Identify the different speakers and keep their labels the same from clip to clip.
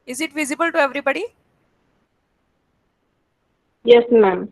Speaker 1: Is it visible to everybody?
Speaker 2: Yes, ma'am.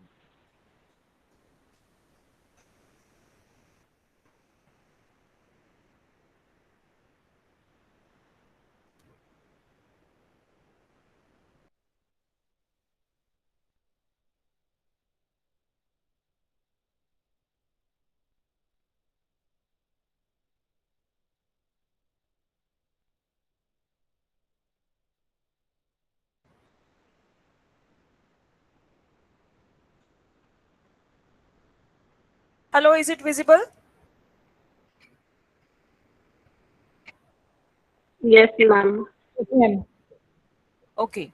Speaker 1: Hello, is it visible?
Speaker 2: Yes, ma'am.
Speaker 3: Yes, ma'am.
Speaker 1: Okay.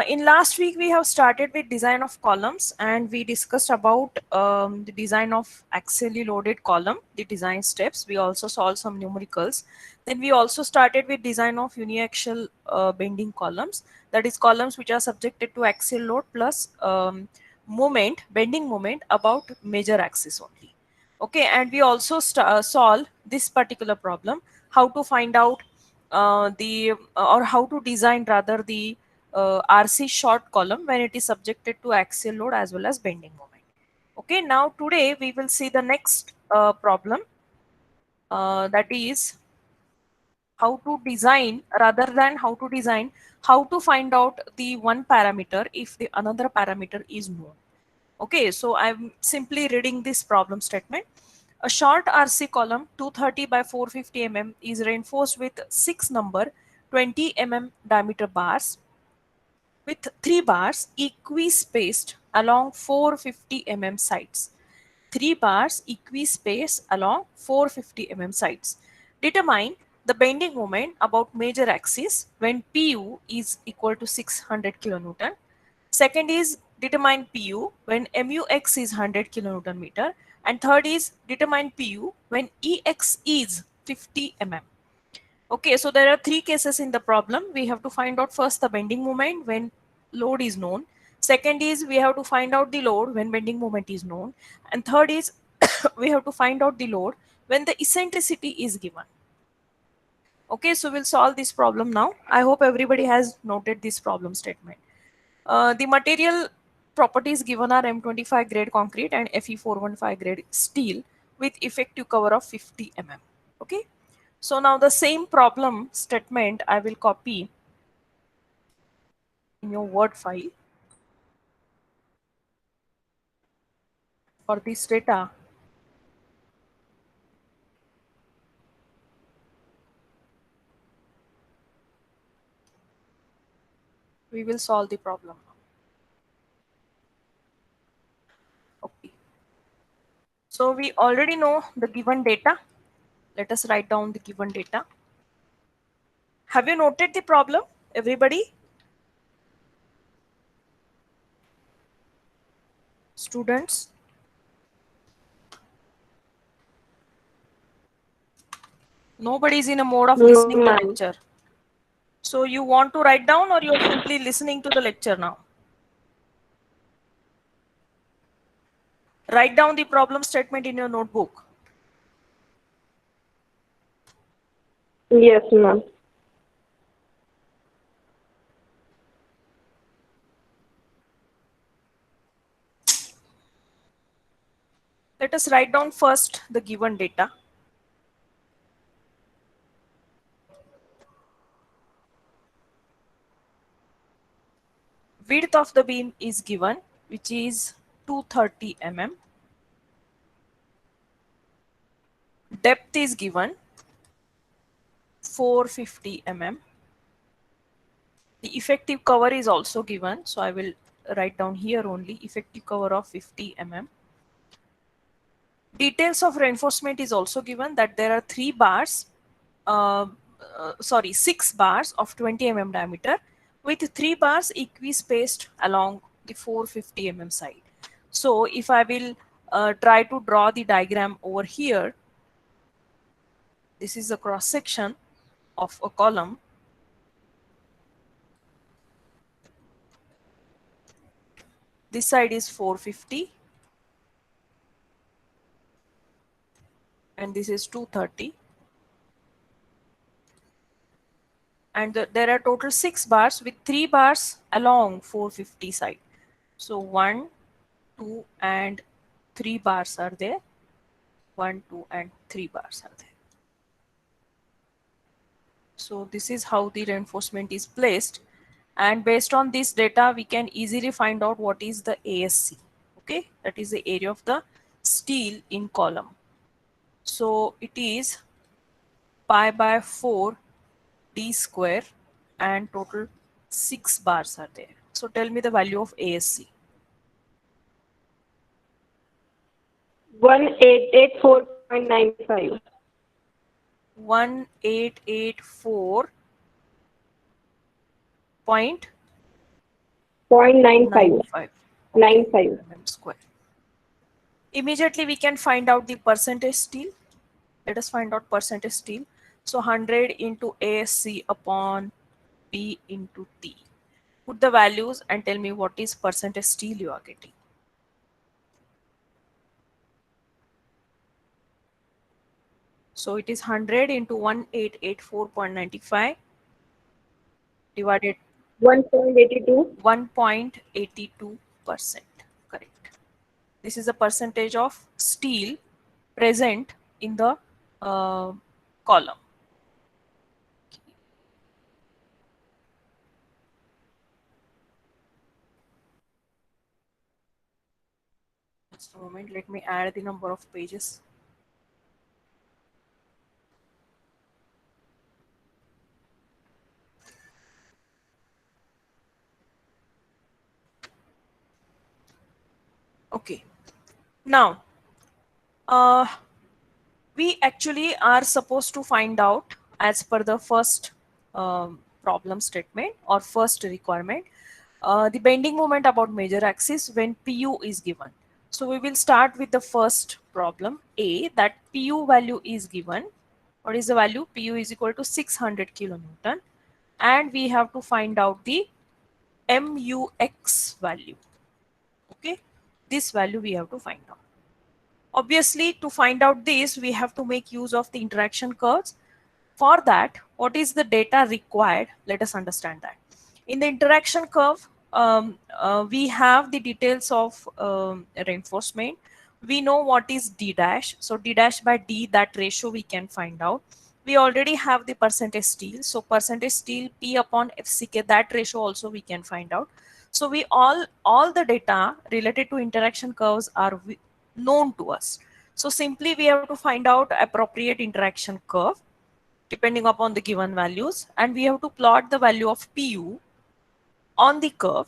Speaker 1: In last week, we have started with design of columns and we discussed about the design of axially loaded column, the design steps. We also solved some numericals. Then we also started with design of uniaxial bending columns, that is columns which are subjected to axial load plus bending moment about major axis only. Okay, and we also solve this particular problem, how to find out the or how to design rather the RC short column when it is subjected to axial load as well as bending moment. Okay, now today we will see the next problem, that is how to design, rather than how to design, how to find out the one parameter if the another parameter is known. Okay, so I'm simply reading this problem statement. A short RC column 230 by 450 mm is reinforced with 6 number 20 mm diameter bars with 3 bars equi-spaced along 450 mm sides. 3 bars equi-spaced along 450 mm sides. Determine the bending moment about major axis when Pu is equal to 600 kilonewton. Second is determine Pu when Mux is 100 kilonewton meter. And third is determine Pu when Ex is 50 mm. Okay, so there are three cases in the problem. We have to find out first the bending moment when load is known. Second is we have to find out the load when bending moment is known. And third is we have to find out the load when the eccentricity is given. Okay, so we'll solve this problem now. I hope everybody has noted this problem statement. The material properties given are M25 grade concrete and Fe415 grade steel with effective cover of 50 mm. Okay. So now the same problem statement I will copy in your Word file. For this data, we will solve the problem. Okay. So we already know the given data. Let us write down the given data. Have you noted the problem, everybody? Students? Nobody is in a mode of
Speaker 2: No,
Speaker 1: listening the
Speaker 2: ma'am.
Speaker 1: lecture. So you want to write down or you're simply listening to the lecture now? Write down the problem statement in your notebook.
Speaker 2: Yes, ma'am.
Speaker 1: Let us write down first the given data. Width of the beam is given, which is 230 mm. Depth is given, 450 mm. The effective cover is also given, so I will write down here only effective cover of 50 mm. Details of reinforcement is also given, that there are 3 bars, uh, sorry, 6 bars of 20 mm diameter with 3 bars equi-spaced along the 450 mm side. So if I will try to draw the diagram over here, this is the cross section of a column. This side is 450 and this is 230. and there are total 6 bars with 3 bars along 450 side. So 1, 2 and 3 bars are there. 1, 2 and 3 bars are there. So this is how the reinforcement is placed, and based on this data we can easily find out what is the ASC. Okay, that is the area of the steel in column. So it is pi by 4 d square, and total 6 bars are there. So tell me the value of ASC.
Speaker 2: 1884.95.
Speaker 1: 1884 point
Speaker 2: 0.95.
Speaker 1: 95
Speaker 2: 95.
Speaker 1: mm square. Immediately we can find out the percentage steel. Let us find out percentage steel. So 100 into ASC upon P into T. Put the values and tell me what is percentage steel you are getting. So it is 100 into 1884.95 divided
Speaker 2: 1.82.
Speaker 1: 1.82%. Correct. This is the percentage of steel present in the column. Just a moment, let me add the number of pages. Okay. Now, we actually are supposed to find out as per the first problem statement or first requirement, the bending moment about major axis when PU is given. So we will start with the first problem A, that PU value is given. What is the value? PU is equal to 600 kilonewton, and we have to find out the MUX value. Okay, this value we have to find out. Obviously, to find out this, we have to make use of the interaction curves. For that, what is the data required? Let us understand that. In the interaction curve, we have the details of reinforcement. We know what is D dash. So D dash by D, that ratio we can find out. We already have the percentage steel. So percentage steel P upon FCK, that ratio also we can find out. So we all the data related to interaction curves are known to us. So simply we have to find out appropriate interaction curve depending upon the given values, and we have to plot the value of PU on the curve,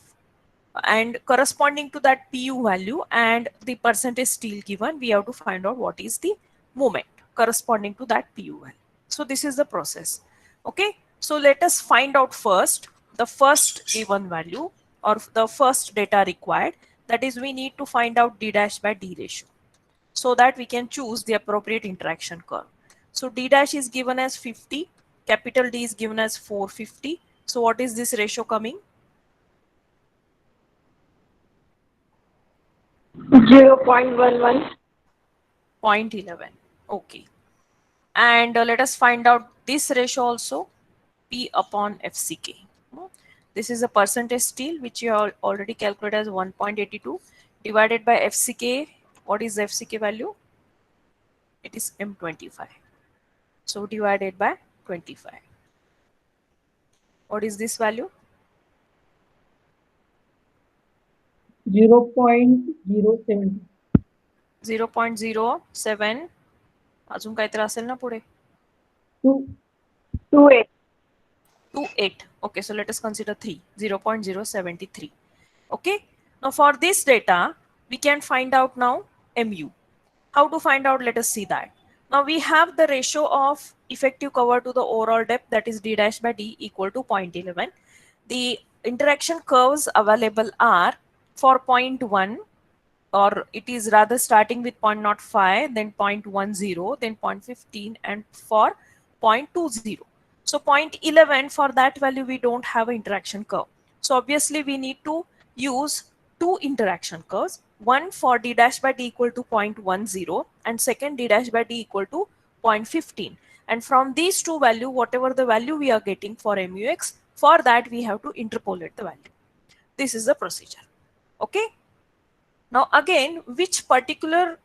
Speaker 1: and corresponding to that PU value and the percentage steel given, we have to find out what is the moment corresponding to that PU value. So this is the process. Okay, so let us find out first the first given value or the first data required, that is we need to find out D dash by D ratio so that we can choose the appropriate interaction curve. So D dash is given as 50, capital D is given as 450. So what is this ratio coming?
Speaker 2: 0.11.
Speaker 1: 0.11. Okay. And let us find out this ratio also, P upon FCK. This is a percentage steel which you have already calculated as 1.82 divided by FCK. What is the FCK value? It is M25. So divided by 25. What is this value?
Speaker 3: 0.070.
Speaker 1: 0.07. अजून काहीतरी असेल ना पुढे?
Speaker 2: 28.
Speaker 1: 28. Okay, so let us consider 3. 0.073. Okay. Now for this data, we can find out now MU. How to find out? Let us see that. Now we have the ratio of effective cover to the overall depth, that is D dash by D equal to 0.11. The interaction curves available are for 0.1, or it is rather starting with 0.05, then 0.10, then 0.15, and for 0.20. So 0.11, for that value we don't have an interaction curve. So obviously we need to use two interaction curves, one for D dash by D equal to 0.10 and second D dash by D equal to 0.15. And from these two value, whatever the value we are getting for MUX, for that we have to interpolate the value. This is the procedure. Okay. Now again, which particular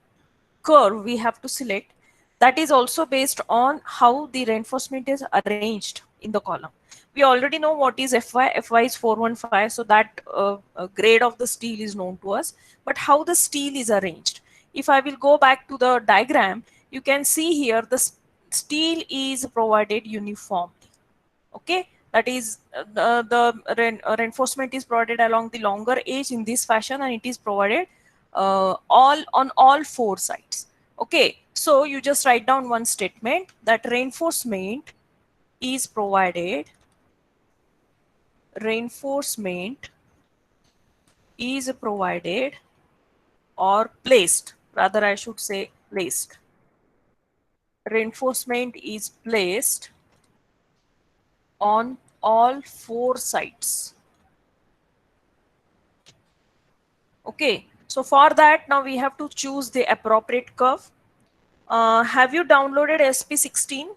Speaker 1: curve we have to select, that is also based on how the reinforcement is arranged in the column. We already know what is Fy. Fy is 415, so that grade of the steel is known to us. But how the steel is arranged? If I will go back to the diagram, you can see here the steel is provided uniformly. Okay, that is the reinforcement is provided along the longer edge in this fashion, and it is provided all on all four sides. Okay, so you just write down one statement that reinforcement is provided, reinforcement is provided or placed, rather I should say placed. Reinforcement is placed on all four sides. Okay, so for that now we have to choose the appropriate curve. Have you downloaded SP16?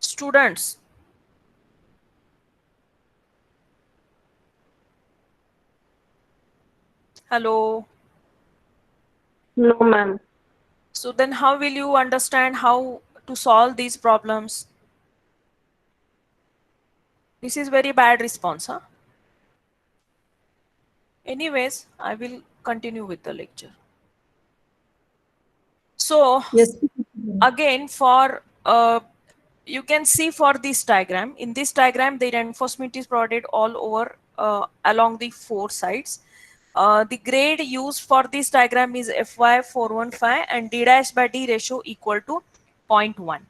Speaker 1: Students, hello.
Speaker 2: No, ma'am.
Speaker 1: So then how will you understand how to solve these problems? This is very bad response, huh? Anyways, I will continue with the lecture. So
Speaker 3: Yes.
Speaker 1: again, for you can see for this diagram, in this diagram the reinforcement is provided all over along the four sides. The grade used for this diagram is Fy415 and d dash by d ratio equal to 0.1.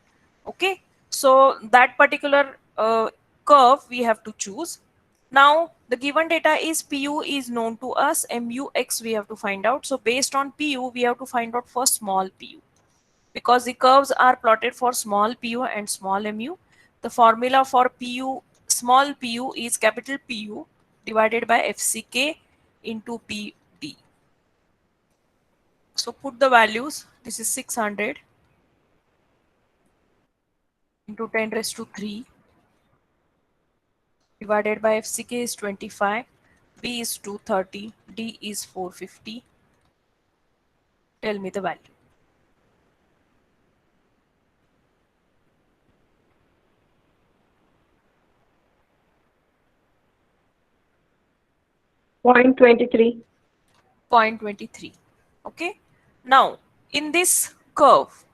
Speaker 1: Okay, so that particular curve we have to choose. Now the given data is PU is known to us, MUX we have to find out. So based on PU we have to find out for small pu. Because the curves are plotted for small pu and small mu. The formula for pu, small pu is capital Pu divided by FCK into PD. So put the values. This is 600 into 10 raised to 3 divided by FCK is 25, B is 230, D is 450. Tell me the value.
Speaker 2: Point 23.
Speaker 1: 0.23. Okay. Now in this curve,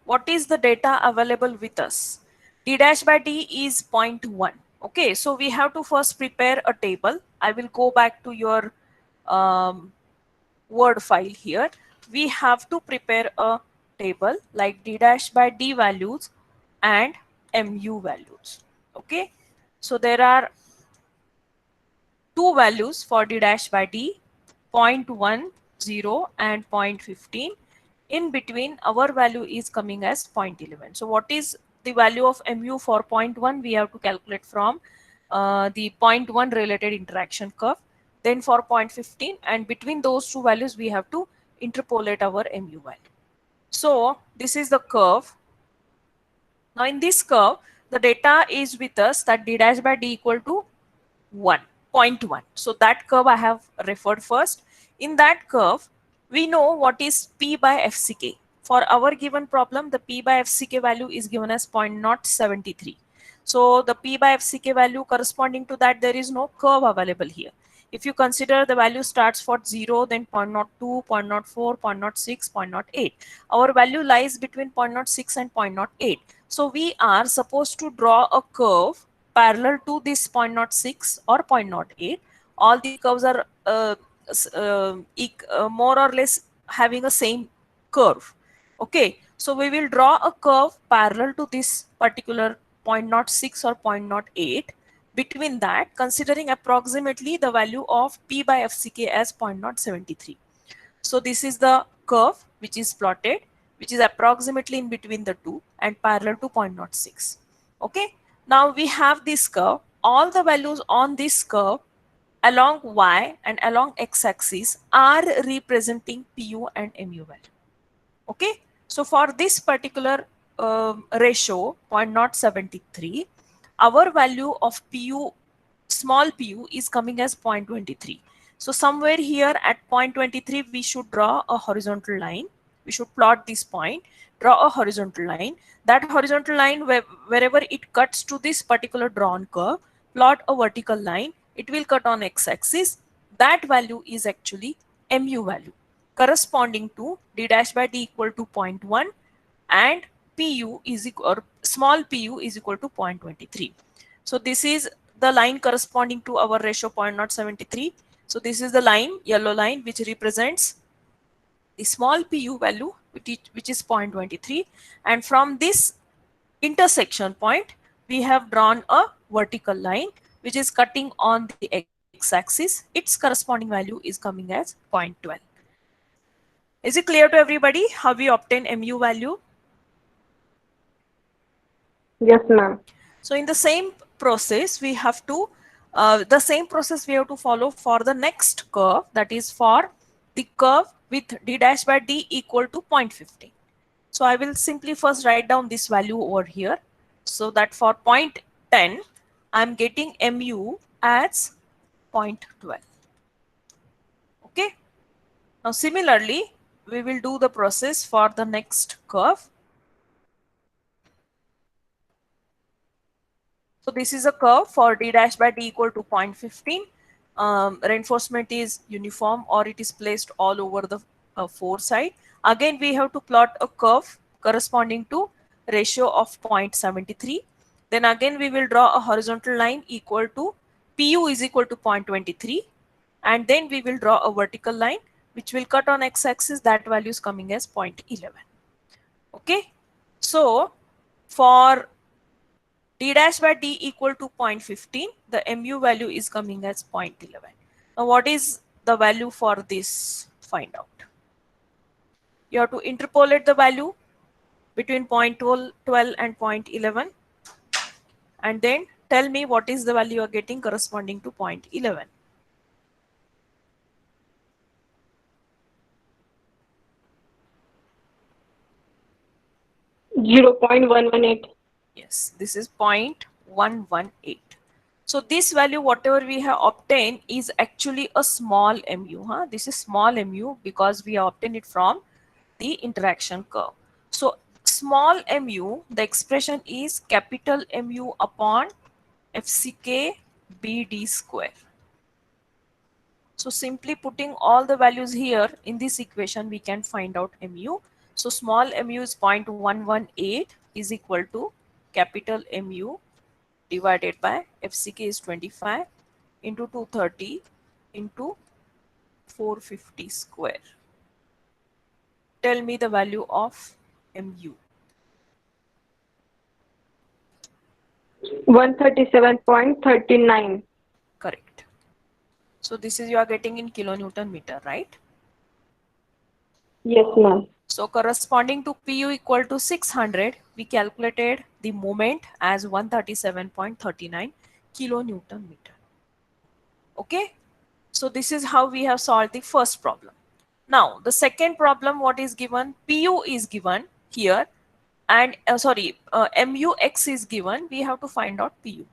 Speaker 1: what is the data available with us? D dash by D is 0.1. Okay, so we have to first prepare a table. I will go back to your Word file here. We have to prepare a table like D dash by D values and MU values. Okay, so there are two values for D dash by D, 0.10 and 0.15. In between, our value is coming as 0.11. So what is the value of mu for 0.1? We have to calculate from the 0.1 related interaction curve. Then for 0.15, and between those two values, we have to interpolate our mu value. So this is the curve. Now in this curve, the data is with us that d dash by d equal to 1.1. So that curve I have referred first. In that curve, we know what is P by FCK. For our given problem, the P by FCK value is given as 0.073. So the P by FCK value corresponding to that, there is no curve available here. If you consider the value starts for 0, then 0.02, 0.04, 0.06, 0.08. Our value lies between 0.06 and 0.08. So we are supposed to draw a curve parallel to this 0.06 or 0.08. All the curves are more or less having a same curve. Okay, so we will draw a curve parallel to this particular 0.06 or 0.08. Between that, considering approximately the value of P by FCK as 0.073. So this is the curve which is plotted, which is approximately in between the two and parallel to 0.06. Okay, now we have this curve. All the values on this curve along y and along x-axis are representing pu and mu value. Okay, so for this particular ratio 0.073, our value of pu, small pu, is coming as 0.23. So somewhere here at 0.23 we should draw a horizontal line. We should plot this point, draw a horizontal line. That horizontal line, wherever it cuts to this particular drawn curve, plot a vertical line. It will cut on x-axis. That value is actually mu value, corresponding to d dash by d equal to 0.1 and pu is equal, or small pu is equal to 0.23. So this is the line corresponding to our ratio 0.073. So this is the line, yellow line, which represents the small pu value, which is 0.23. And from this intersection point, we have drawn a vertical line which is cutting on the x-axis. Its corresponding value is coming as 0.12. Is it clear to everybody how we obtain mu value?
Speaker 2: Yes, ma'am.
Speaker 1: So in the same process, we have to follow for the next curve, that is for the curve with d dash by d equal to 0.15. So I will simply first write down this value over here. So that for 0.10, I'm getting mu as 0.12. Okay. Now similarly, we will do the process for the next curve. So this is a curve for d dash by d equal to 0.15. Reinforcement is uniform, or it is placed all over the four side. Again, we have to plot a curve corresponding to ratio of 0.73. Then again, we will draw a horizontal line equal to pu is equal to 0.23. And then we will draw a vertical line which will cut on x-axis. That value is coming as 0.11. Okay. So for d dash by d equal to 0.15, the mu value is coming as 0.11. Now what is the value for this? Find out. You have to interpolate the value between 0.12 and 0.11 and then tell me what is the value you are getting corresponding to 0.11.
Speaker 2: Zero 0.118.
Speaker 1: Yes, this is 0.118. So this value, whatever we have obtained, is actually a small mu. This is small mu because we have obtained it from the interaction curve. So small mu, the expression is capital mu upon FCK BD square. So simply putting all the values here in this equation, we can find out mu. So small mu is 0.118 is equal to capital mu divided by FCK is 25 into 230 into 450 square. Tell me the value of mu.
Speaker 2: 137.39.
Speaker 1: Correct. So this is you are getting in kilonewton meter, right?
Speaker 2: Yes, ma'am.
Speaker 1: So corresponding to pu equal to 600, we calculated the moment as 137.39 kilonewton meter. Okay. So this is how we have solved the first problem. Now the second problem, what is given? pu is given here and mux is given. We have to find out pu.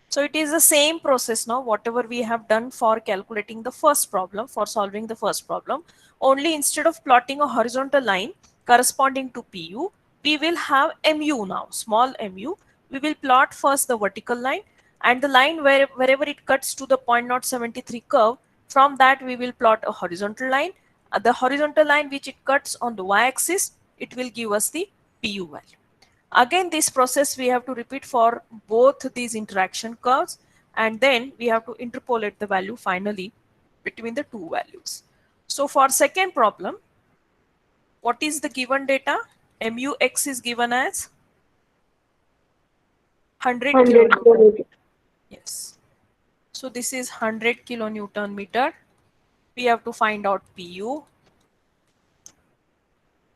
Speaker 1: So it is the same process now, whatever we have done for calculating the first problem, for solving the first problem. Only instead of plotting a horizontal line corresponding to pu, we will have mu now, small mu. We will plot first the vertical line and the line wherever it cuts to the 0.073 curve. From that we will plot a horizontal line. The horizontal line which it cuts on the y-axis, it will give us the pu value. Again, this process we have to repeat for both these interaction curves, and then we have to interpolate the value finally between the two values. So for second problem, what is the given data? Mux is given as 100 kilonewton.
Speaker 2: 100.
Speaker 1: Yes. So this is 100 kilonewton meter. We have to find out pu.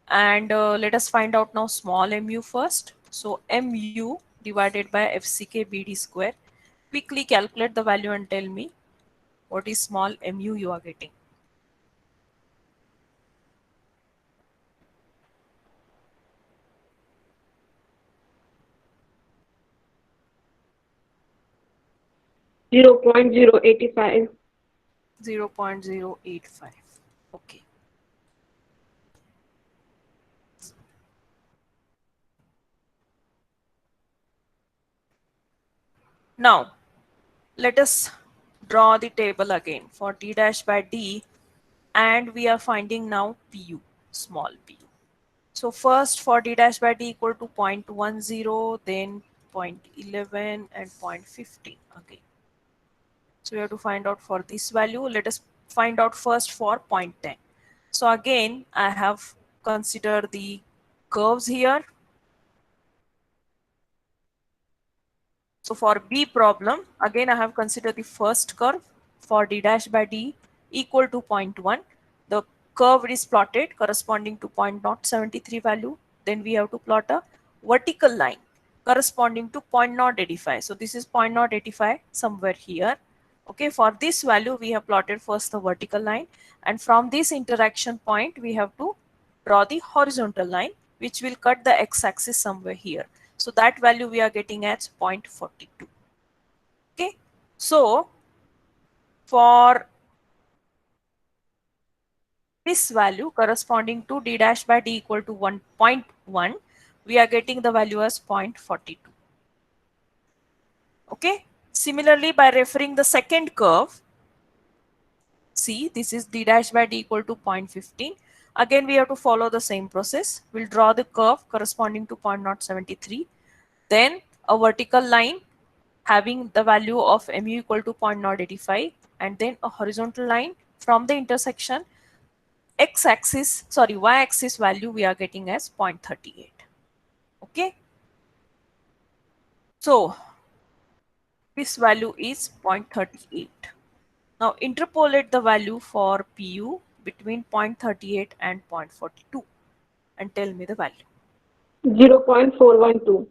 Speaker 1: And let us find out now small mu first. So mu divided by FCK BD square. Quickly calculate the value and tell me What is small mu you are getting?
Speaker 2: Zero point zero 85.
Speaker 1: 0.085. Okay. Now, let us draw the table again for d dash by d, and we are finding now pu, small pu. So first for d dash by d equal to 0.10, then 0.11 and 0.15 again. So we have to find out for this value. Let us find out first for 0.10. So again, I have considered the curves here. So for B problem, again I have considered the first curve for d dash by d equal to 0.1. The curve is plotted corresponding to 0.073 value. Then we have to plot a vertical line corresponding to 0.085. So this is 0.085 somewhere here. Okay, for this value we have plotted first the vertical line, and from this interaction point we have to draw the horizontal line which will cut the x-axis somewhere here. So that value we are getting as 0.42. Okay, so for this value corresponding to d dash by d equal to 1.1, we are getting the value as 0.42. Okay, similarly by referring the second curve, see this is d dash by d equal to 0.15. Again we have to follow the same process. We'll draw the curve corresponding to 0.073, then a vertical line having the value of mu equal to 0.085, and then a horizontal line from the intersection y-axis value we are getting as 0.38. Okay, so this value is 0.38. Now interpolate the value for pu between 0.38 and 0.42 and tell me the value.
Speaker 2: 0.412.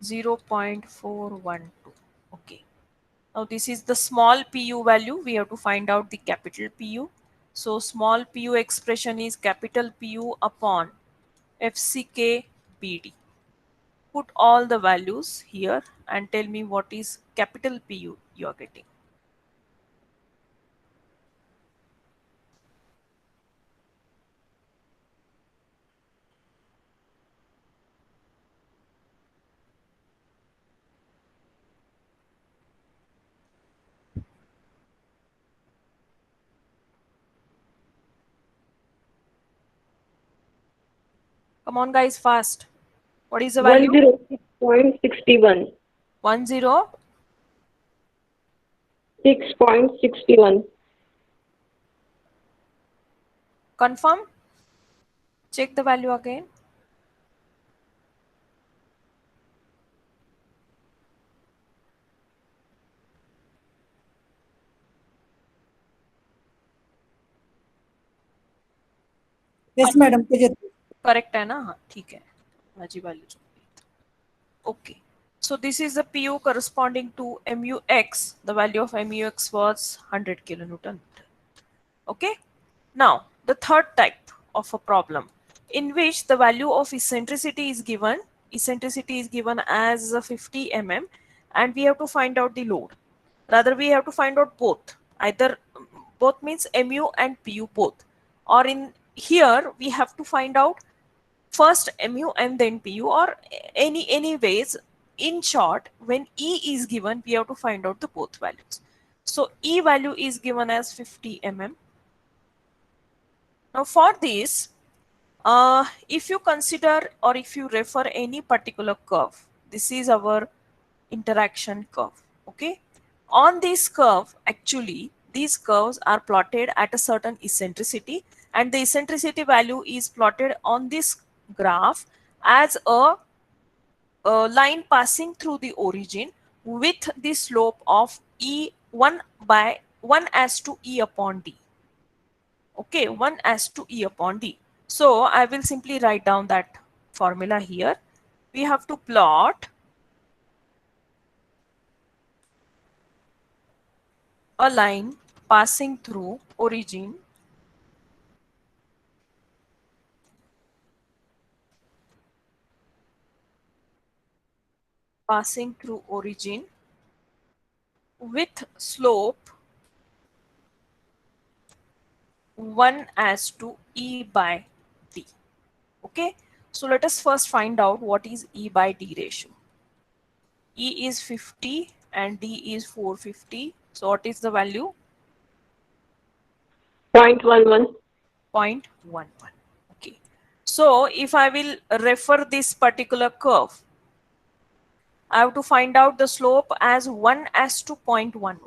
Speaker 1: 0.412. Okay. Now this is the small pu value. We have to find out the capital Pu. So small pu expression is capital Pu upon FCK BD. Put all the values here and tell me what is capital Pu you are getting. Come on guys, fast. What is the value?
Speaker 2: 106.61.
Speaker 1: 10.
Speaker 2: 6.61.
Speaker 1: Confirm. Check the value again.
Speaker 3: Yes, madam.
Speaker 1: Correct है ना? हाँ ठीक है, माझी value okay. So this is the pu corresponding to mux. The value of mux was 100 kilonewton. Okay, now the third type of a problem in which the value of eccentricity is given. Eccentricity is given as 50 mm and we have to find out the load. Rather we have to find out both, either both means mu and pu both, or in here we have to find out first mu and then pu, or any ways. In short, when e is given we have to find out the both values. So e value is given as 50 mm. Now for this, if you consider or if you refer any particular curve, this is our interaction curve. Okay, on this curve actually these curves are plotted at a certain eccentricity, and the eccentricity value is plotted on this graph as a line passing through the origin with the slope of e 1 by 1 as to e upon d. Okay, 1 as to e upon d. So I will simply write down that formula here. We have to plot a line passing through origin with slope 1 as to e by d. Okay, so let us first find out what is e by d ratio. E is 50 and d is 450. So what is the value?
Speaker 2: 0.11.
Speaker 1: 0.11. Okay, so if I will refer this particular curve, I have to find out the slope as 1 as to 0.11.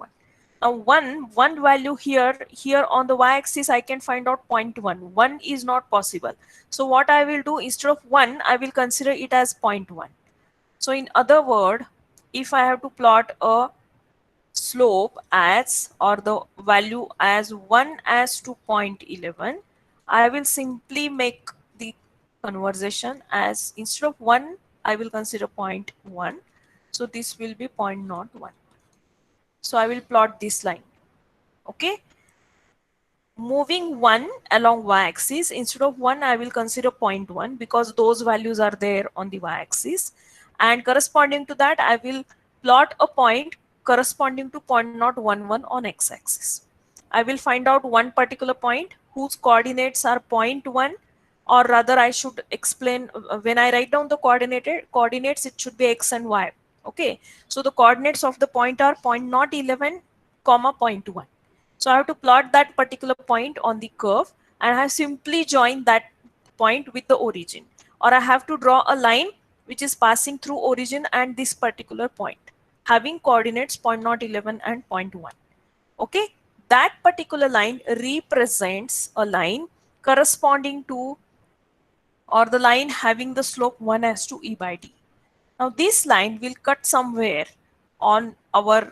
Speaker 1: Now one value here on the y-axis I can find out 0.1. 1 is not possible. So what I will do, instead of 1, I will consider it as 0.1. So in other word, if I have to plot a slope as, or the value as 1 as to 0.11, I will simply make the conversion as, instead of 1, I will consider 0.1. So this will be 0.01. So I will plot this line. Okay. Moving 1 along y-axis, instead of 1, I will consider 0.1 because those values are there on the y-axis. And corresponding to that, I will plot a point corresponding to 0.011 on x-axis. I will find out one particular point whose coordinates are 0.1, or rather I should explain, when I write down the coordinates, it should be x and y. Okay, so the coordinates of the point are 0.011, 0.1. So I have to plot that particular point on the curve, and I have simply joined that point with the origin, or I have to draw a line which is passing through origin and this particular point having coordinates 0.011 and 0.1. Okay, that particular line represents a line corresponding to, or the line having the slope 1 as to e by d. Now this line will cut somewhere on our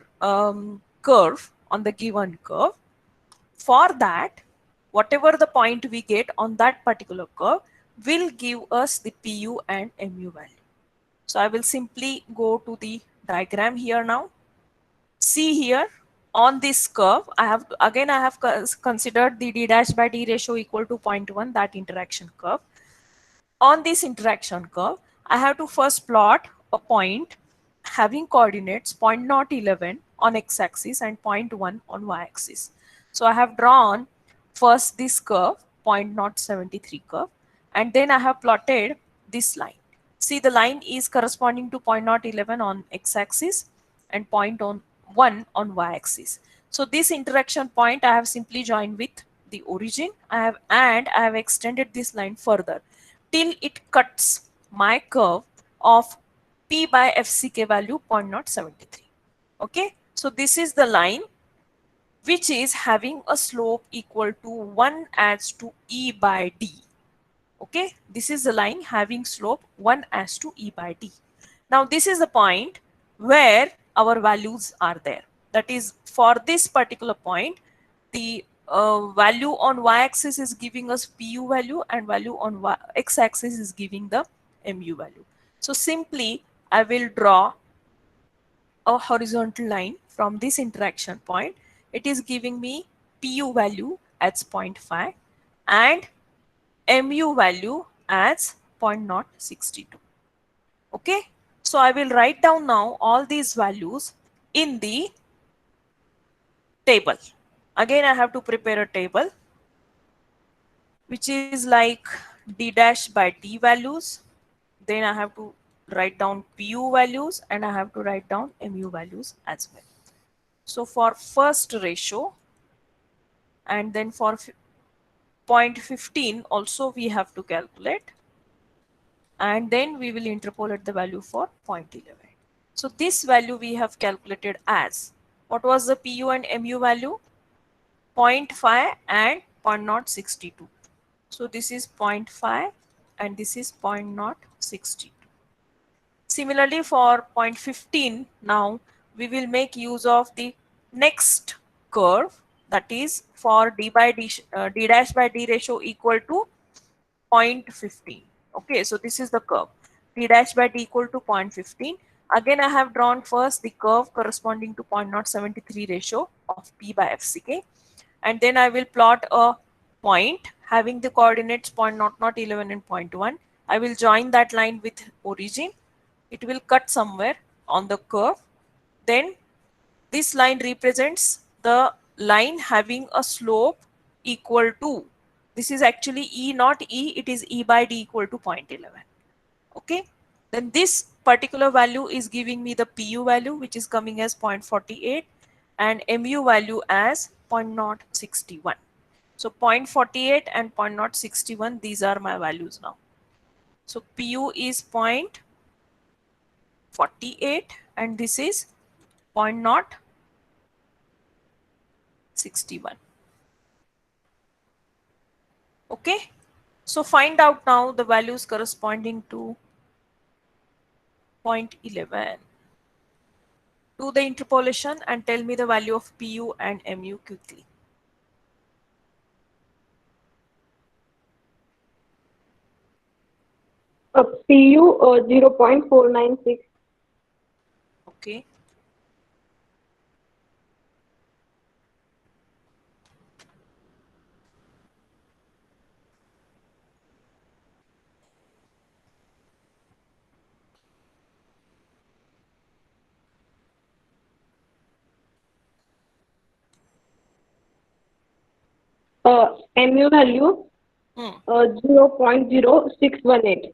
Speaker 1: curve, on the given curve. For that, whatever the point we get on that particular curve will give us the PU and MU value. So I will simply go to the diagram here now. See here on this curve, I have considered the d dash by d ratio equal to 0.1, that interaction curve. On this interaction curve, I have to first plot a point having coordinates 0.011 on x-axis and 0.1 on y-axis. So I have drawn first this curve, 0.073 curve, and then I have plotted this line. See, the line is corresponding to 0.011 on x-axis and 0.1 on y-axis. So this interaction point I have simply joined with the origin. I have extended this line further till it cuts my curve of P by FCK value 0.073. Okay, so this is the line which is having a slope equal to 1 as to E by D. Okay, this is the line having slope 1 as to E by D. Now this is the point where our values are there. That is, for this particular point, the value on y-axis is giving us PU value, and value on x-axis is giving the MU value. So simply I will draw a horizontal line from this interaction point. It is giving me PU value as 0.5 and MU value as 0.062. Okay, so I will write down now all these values in the table. Again, I have to prepare a table which is like d dash by d values. Then I have to write down PU values, and I have to write down MU values as well. So for first ratio, and then for 0.15 also we have to calculate, and then we will interpolate the value for 0.11. So this value we have calculated as, what was the PU and MU value? 0.5 and 0.062. So this is 0.5 and this is 0.062. Similarly for 0.15, now we will make use of the next curve, that is for d dash by d ratio equal to 0.15. Okay, so this is the curve, d dash by d equal to 0.15. Again, I have drawn first the curve corresponding to 0.073 ratio of P by FCK. And then I will plot a point having the coordinates 0.0011 and 0.1. I will join that line with origin. It will cut somewhere on the curve. Then this line represents the line having a slope equal to, this is actually E, not E, it is E by D equal to 0.11. Okay, then this particular value is giving me the PU value, which is coming as 0.48 and MU value as 0.061. So 0.48 and 0.061, these are my values now. So PU is 0.48 and this is 0.061. Okay, so find out now the values corresponding to 0.11. Do the interpolation and tell me the value of PU and MU quickly.
Speaker 2: PU 0.496.
Speaker 1: Okay.
Speaker 2: MU value 0.0618.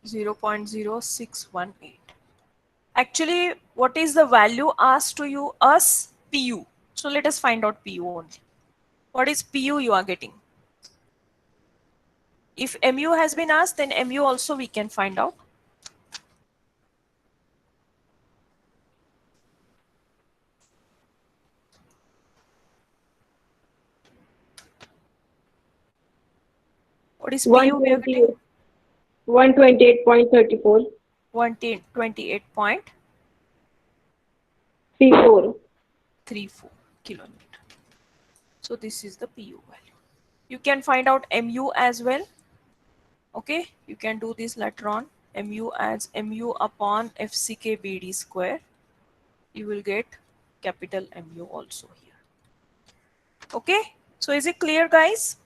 Speaker 1: 0.0618. Actually, what is the value asked to you? Us PU. So let us find out PU only. What is PU you are getting? If MU has been asked, then MU also we can find out. What is PU we are getting?
Speaker 2: 128.34.
Speaker 1: 128.34 kilometer. So this is the PU value. You can find out MU as well. Okay, you can do this later on. MU as MU upon FCK BD square. You will get capital MU also here. Okay, so is it clear, guys?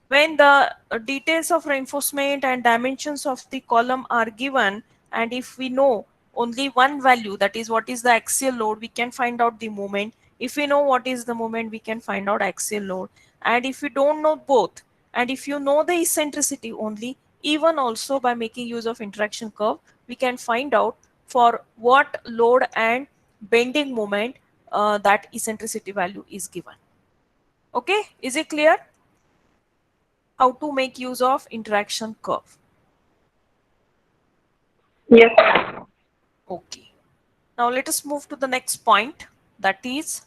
Speaker 1: When the details of reinforcement and dimensions of the column are given, and if we know only one value, that is what is the axial load, we can find out the moment. If we know what is the moment, we can find out axial load. And if you don't know both, and if you know the eccentricity only, even also by making use of interaction curve, we can find out for what load and bending moment that eccentricity value is given. Okay, is it clear? How to make use of interaction curve.
Speaker 2: Yes.
Speaker 1: Okay. Now let us move to the next point, that is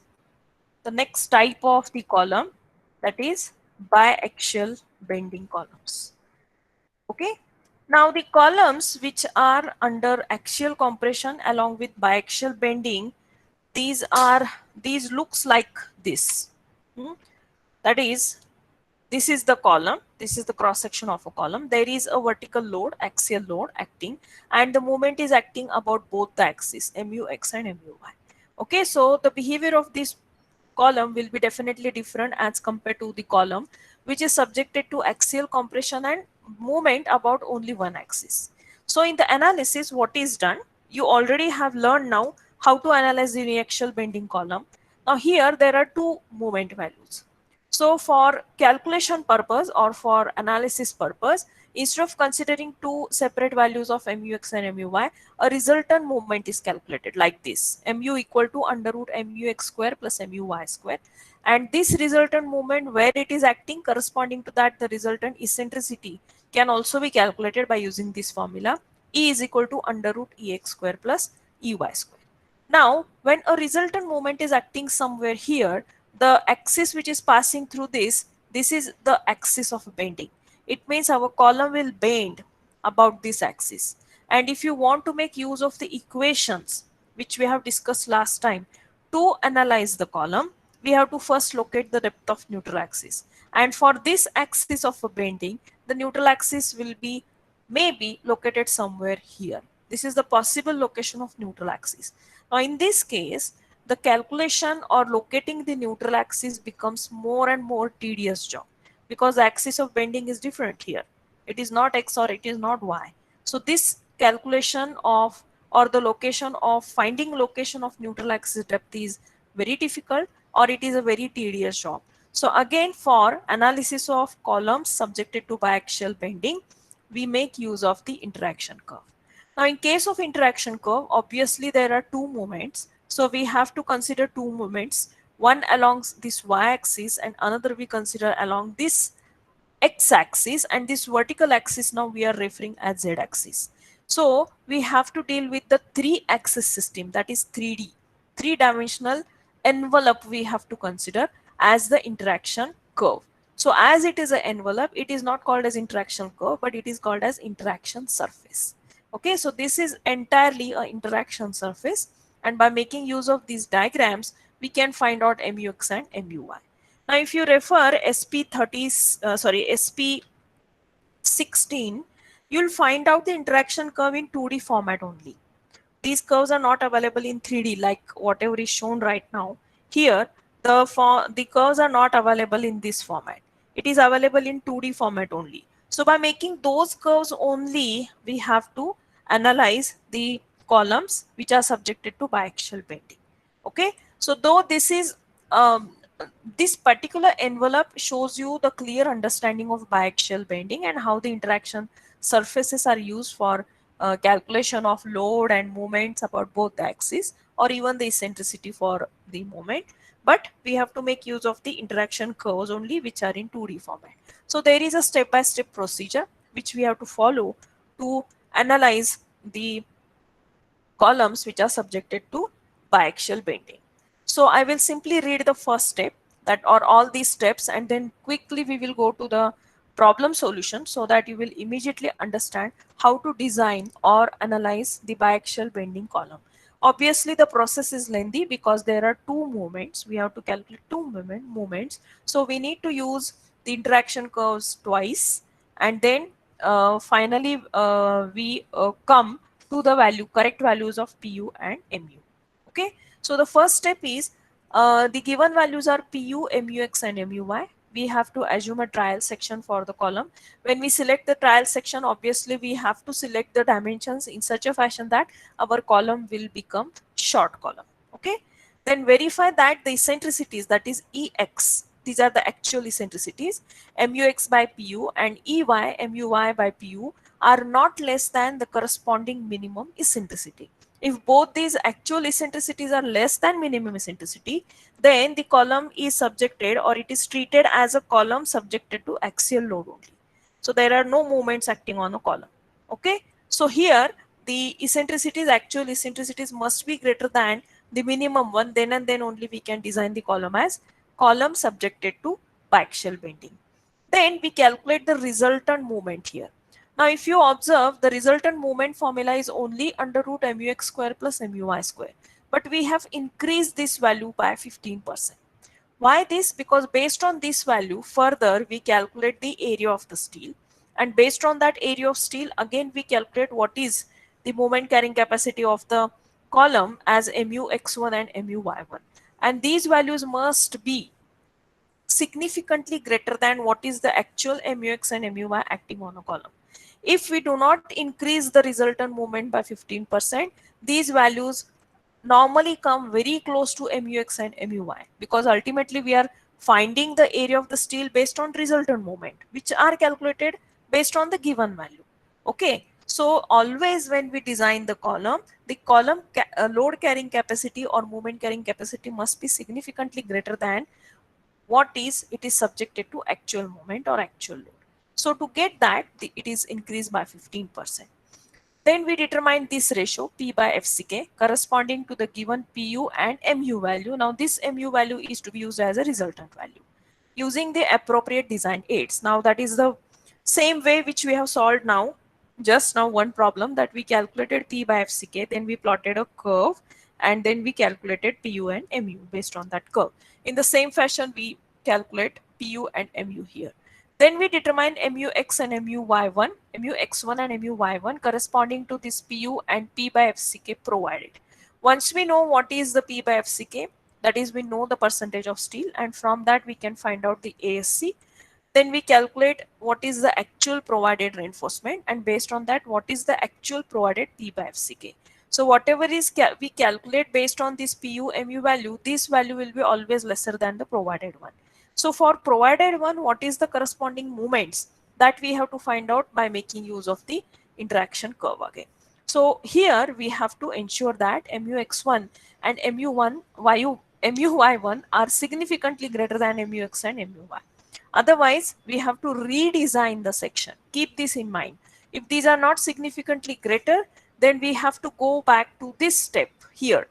Speaker 1: the next type of the column, that is biaxial bending columns. Okay. Now the columns which are under axial compression along with biaxial bending, these looks like this. That is, this is the column, this is the cross section of a column. There is a vertical load, axial load acting, and the moment is acting about both the axes, MUX and MUY. Okay, so the behavior of this column will be definitely different as compared to the column which is subjected to axial compression and movement about only one axis. So in the analysis, what is done, you already have learned now how to analyze the uniaxial bending column. Now here there are two moment values. So for calculation purpose or for analysis purpose, instead of considering two separate values of MUX and MUY, a resultant moment is calculated like this: MU equal to under root MUX square plus MUY square. And this resultant moment, where it is acting, corresponding to that, the resultant eccentricity can also be calculated by using this formula: E is equal to under root EX square plus EY square. Now, when a resultant moment is acting somewhere here, the axis which is passing through this is the axis of bending. It means our column will bend about this axis. And if you want to make use of the equations which we have discussed last time to analyze the column, we have to first locate the depth of neutral axis. And for this axis of a bending, the neutral axis will be maybe located somewhere here. This is the possible location of neutral axis. Now in this case, the calculation or locating the neutral axis becomes more and more tedious job, because the axis of bending is different here. It is not x or it is not y. So this calculation of, or the location of, finding location of neutral axis depth is very difficult, or it is a very tedious job. So again, for analysis of columns subjected to biaxial bending, we make use of the interaction curve. Now in case of interaction curve, obviously there are two moments. So we have to consider two moments, one along this y-axis and another we consider along this x-axis, and this vertical axis now we are referring as z-axis. So we have to deal with the three-axis system, that is 3D, three-dimensional envelope we have to consider as the interaction curve. So as it is an envelope, it is not called as interaction curve, but it is called as interaction surface. Okay, so this is entirely an interaction surface, and by making use of these diagrams, we can find out MUX and MUY. Now, if you refer SP16, you'll find out the interaction curve in 2D format only. These curves are not available in 3D like whatever is shown right now. Here, the curves are not available in this format. It is available in 2D format only. So by making those curves only, we have to analyze the columns which are subjected to biaxial bending. Okay, so though this is this particular envelope shows you the clear understanding of biaxial bending and how the interaction surfaces are used for calculation of load and moments about both the axes, or even the eccentricity for the moment. But we have to make use of the interaction curves only, which are in 2D format. So there is a step-by-step procedure which we have to follow to analyze the columns which are subjected to biaxial bending. So I will simply read the first step, that or all these steps, and then quickly we will go to the problem solution so that you will immediately understand how to design or analyze the biaxial bending column. Obviously the process is lengthy because there are two moments. We have to calculate two moments. So we need to use the interaction curves twice, and then finally we come to the correct values of PU and MU. Okay, so the first step is the given values are PU, MUX and MUY. We have to assume a trial section for the column. When we select the trial section, obviously we have to select the dimensions in such a fashion that our column will become short column. Okay, then verify that the eccentricities, that is EX, these are the actual eccentricities, MUX by PU and EY, MUY by PU are not less than the corresponding minimum eccentricity. If both these actual eccentricities are less than minimum eccentricity, then the column is subjected, or it is treated as a column subjected to axial load only. So there are no moments acting on a column. Okay, so here the eccentricities, actual eccentricities must be greater than the minimum one, then and then only we can design the column as column subjected to biaxial bending. Then we calculate the resultant moment here. Now, if you observe, the resultant moment formula is only under root MUX square plus MUY square, but we have increased this value by 15%. Why this? Because based on this value, further we calculate the area of the steel, and based on that area of steel, again we calculate what is the moment carrying capacity of the column as MUX1 and MUY1, and these values must be significantly greater than what is the actual MUX and MUY acting on a column. If we do not increase the resultant moment by 15%, these values normally come very close to MUX and MUY, because ultimately we are finding the area of the steel based on resultant moment, which are calculated based on the given value. Okay, so always when we design the column load carrying capacity or moment carrying capacity must be significantly greater than what is it is subjected to actual moment or actual load. So to get that, it is increased by 15%. Then we determine this ratio P by FCK corresponding to the given PU and MU value. Now this MU value is to be used as a resultant value using the appropriate design aids. Now that is the same way which we have solved now, just now one problem that we calculated P by FCK, then we plotted a curve, and then we calculated PU and MU based on that curve. In the same fashion, we calculate PU and MU here. Then we determine MUX and MUY1, MUX1 and MUY1 corresponding to this PU and P by FCK provided. Once we know what is the P by FCK, that is we know the percentage of steel, and from that we can find out the ASC. Then we calculate what is the actual provided reinforcement, and based on that what is the actual provided P by FCK. So whatever is we calculate based on this PU MU value, this value will be always lesser than the provided one. So for provided one, what is the corresponding moments, that we have to find out by making use of the interaction curve again. So here we have to ensure that MUX1 and MUY1 are significantly greater than MUX and MUY. Otherwise, we have to redesign the section. Keep this in mind. If these are not significantly greater, then we have to go back to this step here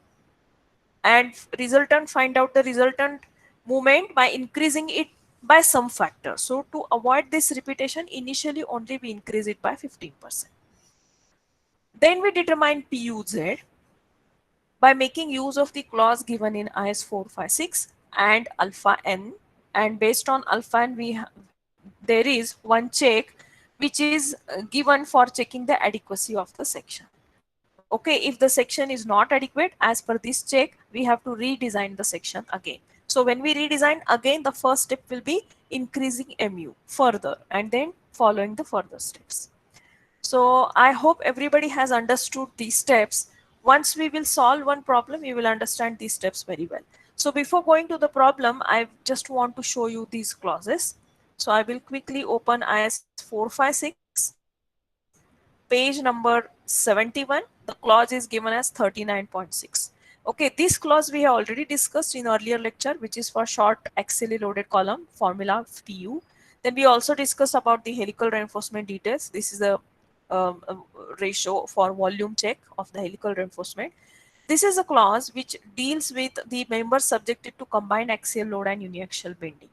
Speaker 1: and find out the resultant moment by increasing it by some factor. So to avoid this repetition, initially only we increase it by 15%. Then we determine PUZ by making use of the clause given in IS 456 and alpha n, and based on alpha n there is one check which is given for checking the adequacy of the section. Okay, if the section is not adequate as per this check, we have to redesign the section again. So when we redesign again, the first step will be increasing MU further and then following the further steps. So I hope everybody has understood these steps. Once we will solve one problem, you will understand these steps very well. So before going to the problem, I just want to show you these clauses. So I will quickly open IS 456, page number 71. The clause is given as 39.6. Okay, this clause we have already discussed in earlier lecture, which is for short axially loaded column formula of PU. Then we also discussed about the helical reinforcement details. This is a ratio for volume check of the helical reinforcement. This is a clause which deals with the members subjected to combined axial load and uniaxial bending.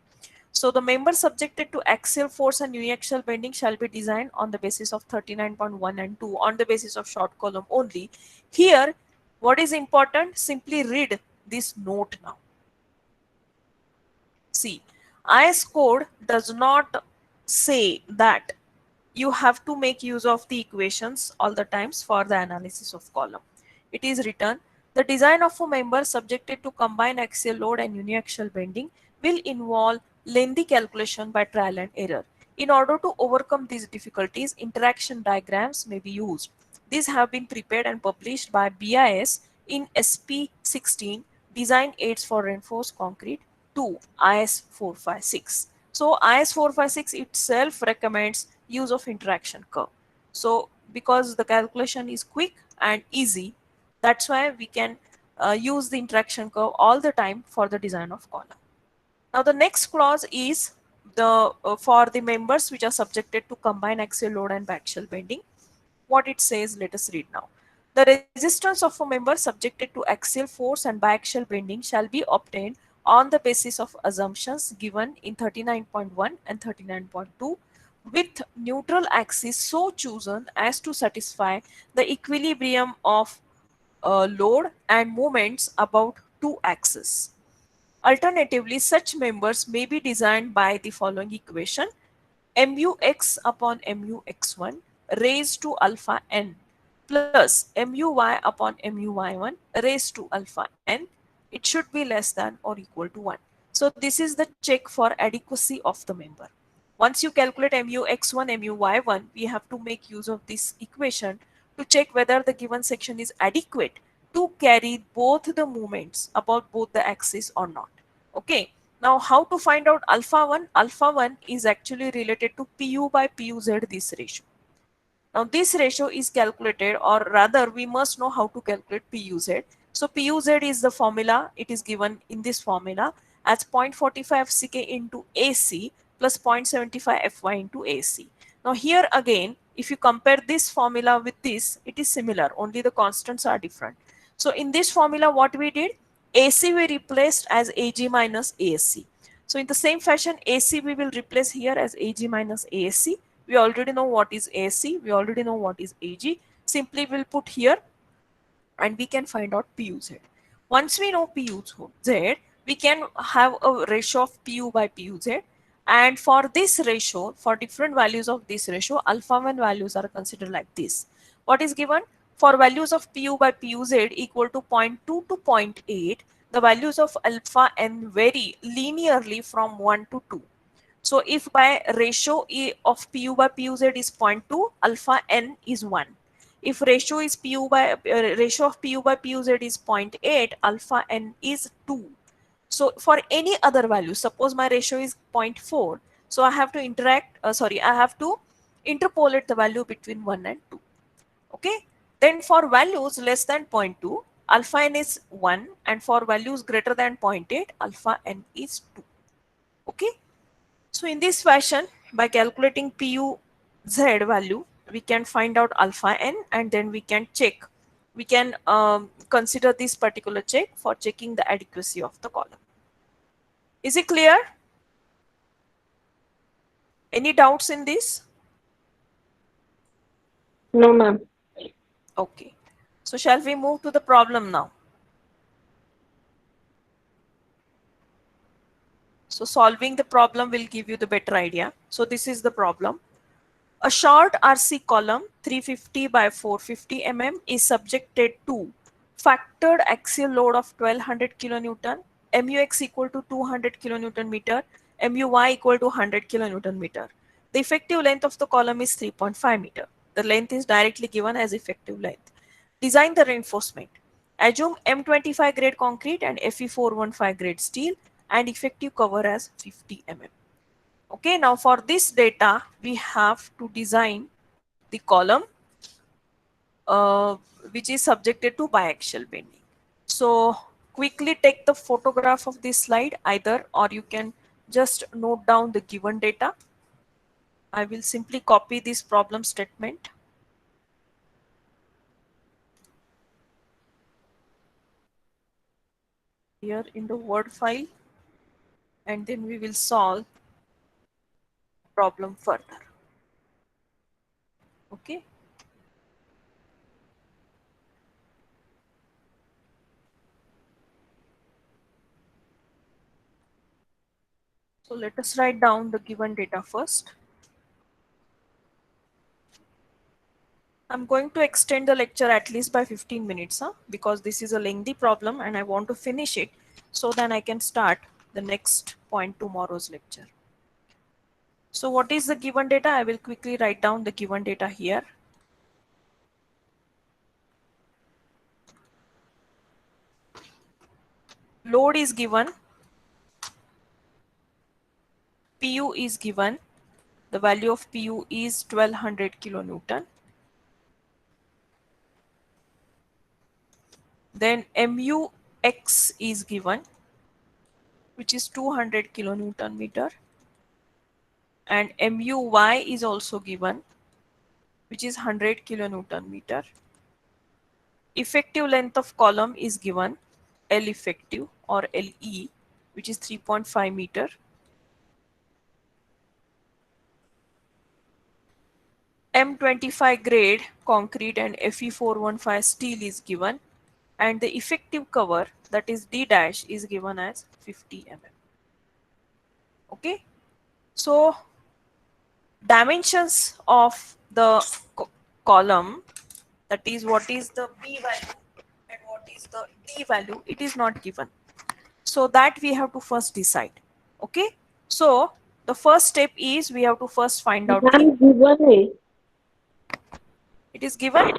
Speaker 1: So the members subjected to axial force and uniaxial bending shall be designed on the basis of 39.1 and 2 on the basis of short column only. Here, what is important? Simply read this note now. See, IS code does not say that you have to make use of the equations all the times for the analysis of column. It is written, the design of a member subjected to combined axial load and uniaxial bending will involve lengthy calculation by trial and error. In order to overcome these difficulties, interaction diagrams may be used. These have been prepared and published by BIS in SP16 Design Aids for Reinforced Concrete 2 IS 456. So IS 456 itself recommends use of interaction curve. So because the calculation is quick and easy, that's why we can use the interaction curve all the time for the design of column. Now the next clause is the for the members which are subjected to combined axial load and biaxial bending. What it says, let us read now. The resistance of a member subjected to axial force and biaxial bending shall be obtained on the basis of assumptions given in 39.1 and 39.2 with neutral axis so chosen as to satisfy the equilibrium of load and moments about two axes. Alternatively, such members may be designed by the following equation: MUX upon MUX1 raised to alpha n plus MUY upon MUY1 raised to alpha n. It should be less than or equal to 1. So this is the check for adequacy of the member. Once you calculate MUX1, MUY1, we have to make use of this equation to check whether the given section is adequate to carry both the moments about both the axes or not. Okay. Now, how to find out alpha 1? Alpha 1 is actually related to PU by PUZ, this ratio. Now, this ratio is calculated, or rather, we must know how to calculate PUZ. So, PUZ is the formula. It is given in this formula as 0.45 FCK into AC plus 0.75 FY into AC. Now, here again, if you compare this formula with this, it is similar, only the constants are different. So, in this formula, what we did? AC we replaced as AG minus ASC. So in the same fashion, AC we will replace here as AG minus ASC. We already know what is AC. We already know what is AG. Simply we'll put here and we can find out PUZ. Once we know PUZ, we can have a ratio of PU by PUZ. And for this ratio, for different values of this ratio, alpha 1 values are considered like this. What is given? For values of pu by puz equal to 0.2 to 0.8, the values of alpha n vary linearly from 1 to 2. So if by ratio of pu by puz is 0.2, alpha n is 1. If ratio is ratio of pu by puz is 0.8, alpha n is 2. So for any other value, suppose my ratio is 0.4, so I have to I have to interpolate the value between 1 and 2. Okay. Then for values less than 0.2, alpha n is 1, and for values greater than 0.8, alpha n is 2. Okay. So in this fashion, by calculating PU Z value, we can find out alpha n, and then we can check. We can consider this particular check for checking the adequacy of the column. Is it clear? Any doubts in this?
Speaker 2: No, ma'am.
Speaker 1: Okay. So shall we move to the problem now? So solving the problem will give you the better idea. So this is the problem. A short RC column 350 by 450 mm is subjected to factored axial load of 1200 kilonewton, MUX equal to 200 kilonewton meter, MUY equal to 100 kilonewton meter. The effective length of the column is 3.5 meter. The length is directly given as effective length. Design the reinforcement. Assume M25 grade concrete and Fe415 grade steel and effective cover as 50 mm. Okay, now for this data, we have to design the column which is subjected to biaxial bending. So quickly take the photograph of this slide either, or you can just note down the given data. I will simply copy this problem statement. Here in the Word file, and then we will solve problem further. Okay. So let us write down the given data first. I'm going to extend the lecture at least by 15 minutes because this is a lengthy problem and I want to finish it so then I can start the next point tomorrow's lecture. So what is the given data? I will quickly write down the given data here. Load is given. PU is given. The value of PU is 1200 kilonewton. Then MUX is given, which is 200 kilonewton meter. And MUY is also given, which is 100 kilonewton meter. Effective length of column is given, L effective or LE, which is 3.5 meter. M25 grade concrete and Fe415 steel is given, and the effective cover, that is D dash, is given as 50 mm. Okay, so dimensions of the column, that is what is the B value and what is the D value, it is not given. So that we have to first decide. Okay, so the first step is we have to first find out
Speaker 2: Ma'am, given है.
Speaker 1: it is given.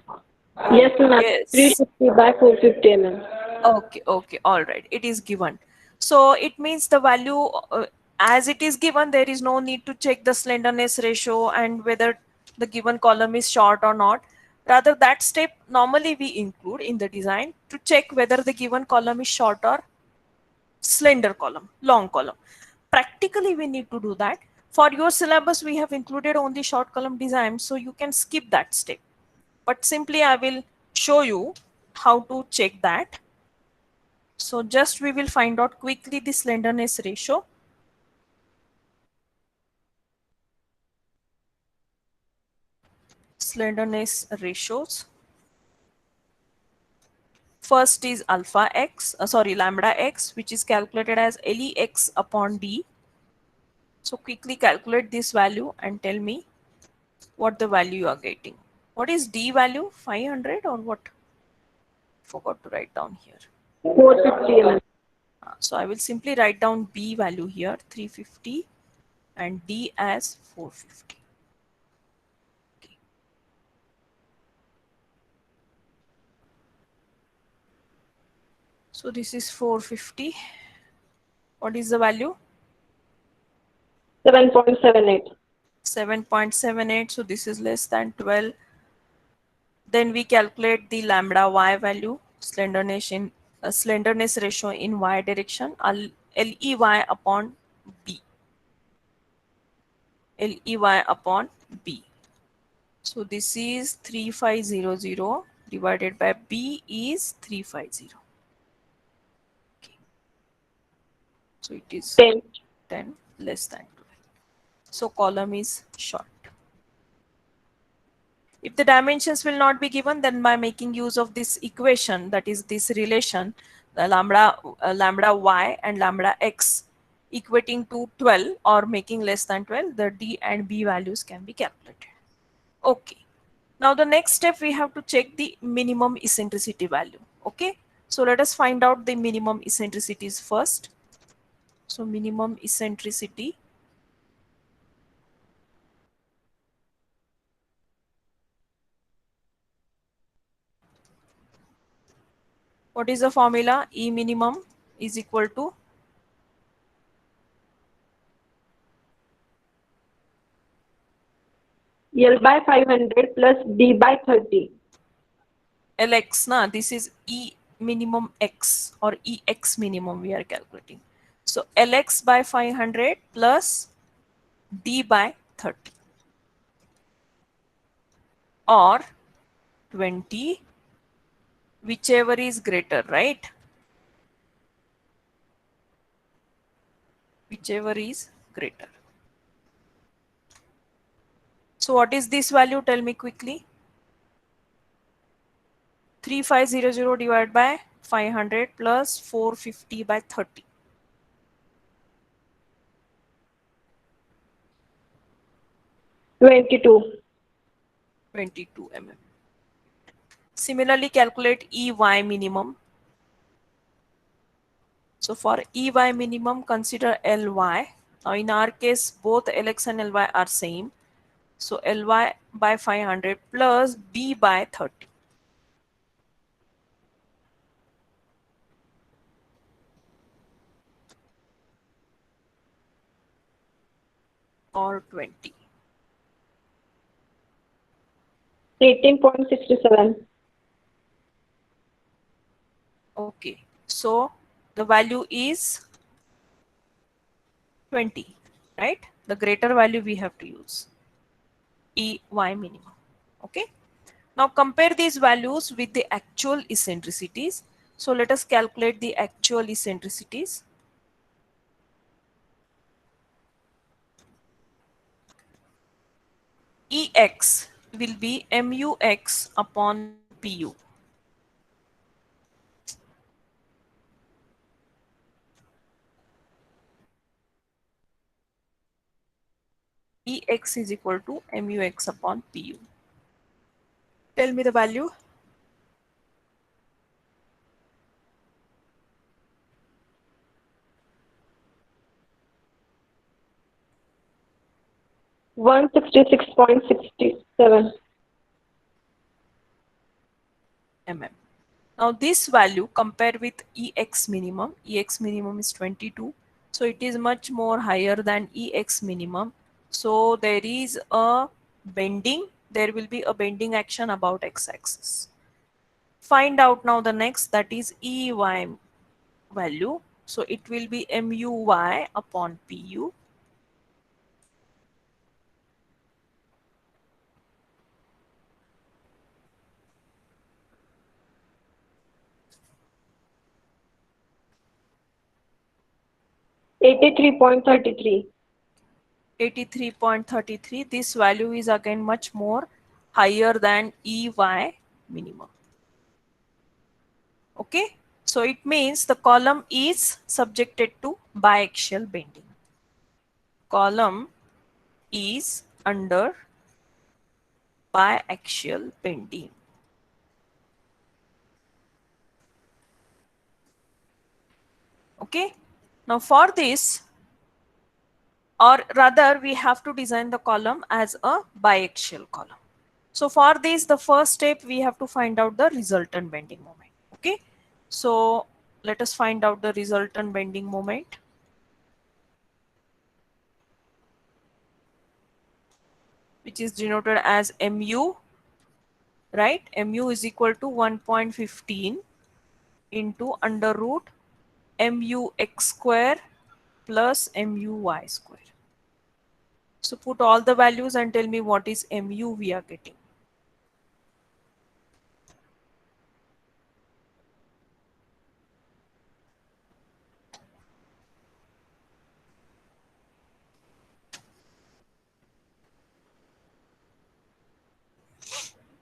Speaker 2: Yes, ma'am.
Speaker 1: Yes.
Speaker 2: 350 by 450 mm.
Speaker 1: Okay, all right, it is given. So it means the value as it is given, there is no need to check the slenderness ratio and whether the given column is short or not. Rather, that step normally we include in the design to check whether the given column is short or slender column, long column. Practically we need to do that. For your syllabus we have included only short column design, so you can skip that step, but simply I will show you how to check that. So just we will find out quickly the slenderness ratio. Slenderness ratios. First is lambda x, which is calculated as LEX upon D. So quickly calculate this value and tell me what the value you are getting. What is D value? 500 or what? Forgot to write down here.
Speaker 2: 450 mm.
Speaker 1: So I will simply write down B value here, 350, and D as 450. Okay. So this is 450. What is the value?
Speaker 2: 7.78.
Speaker 1: 7.78. So this is less than 12. Then we calculate the lambda y value, slenderness ratio in y direction, Ley upon B. Ley upon B. So this is 3500 divided by B is 350. Okay. So it is
Speaker 2: 10.
Speaker 1: 10 less than 12. So column is short. If the dimensions will not be given, then by making use of this equation, that is this relation, the lambda y and lambda x equating to 12 or making less than 12, the D and B values can be calculated. Okay. Now the next step, we have to check the minimum eccentricity value. Okay. So let us find out the minimum eccentricities first. So minimum eccentricity. What is the formula? E minimum is equal to
Speaker 2: L by 500 plus D by 30.
Speaker 1: Lx, na, this is E minimum x or Ex minimum we are calculating. So Lx by 500 plus D by 30 or 20, whichever is greater, right? Whichever is greater. So what is this value? Tell me quickly. 3500 divided by 500 plus 450 by 30.
Speaker 2: 22.
Speaker 1: 22 mm. Similarly, calculate Ey minimum. So for Ey minimum, consider Ly. Now in our case, both Lx and Ly are same. So Ly by 500 plus B by 30. Or 20.
Speaker 2: 18.67.
Speaker 1: Okay. So the value is 20, right? The greater value we have to use. Ey minimum. Okay. Now compare these values with the actual eccentricities. So let us calculate the actual eccentricities. Ex will be Mux upon Pu. Ex is equal to Mux upon Pu. Tell me the value.
Speaker 2: $166.67
Speaker 1: mm. Now this value compare with Ex minimum. Ex minimum is 22. So it is much more higher than Ex minimum. So there is a bending. There will be a bending action about x-axis. Find out now the next, that is Ey value. So it will be Muy upon Pu.
Speaker 2: $83.33.
Speaker 1: 83.33. This value is again much more higher than Ey minimum. Okay. So it means the column is subjected to biaxial bending. column is under biaxial bending. Okay, now for this, or rather we have to design the column as a biaxial column. So for this, the first step, we have to find out the resultant bending moment. Okay, so let us find out the resultant bending moment. Which is denoted as mu, right? Mu is equal to 1.15 into under root mu x square plus mu y square. So put all the values and tell me what is mu we are getting.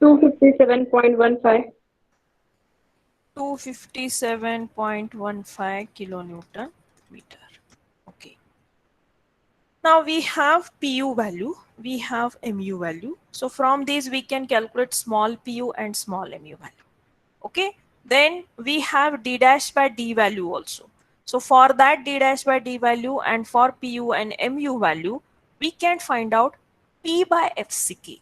Speaker 2: Two 257.15.
Speaker 1: 257.15 kilonewton meter. Okay. Now we have pu value, we have mu value. So from these we can calculate small pu and small mu value. Okay. Then we have d dash by d value also. So for that d dash by d value and for pu and mu value, we can find out p by fck.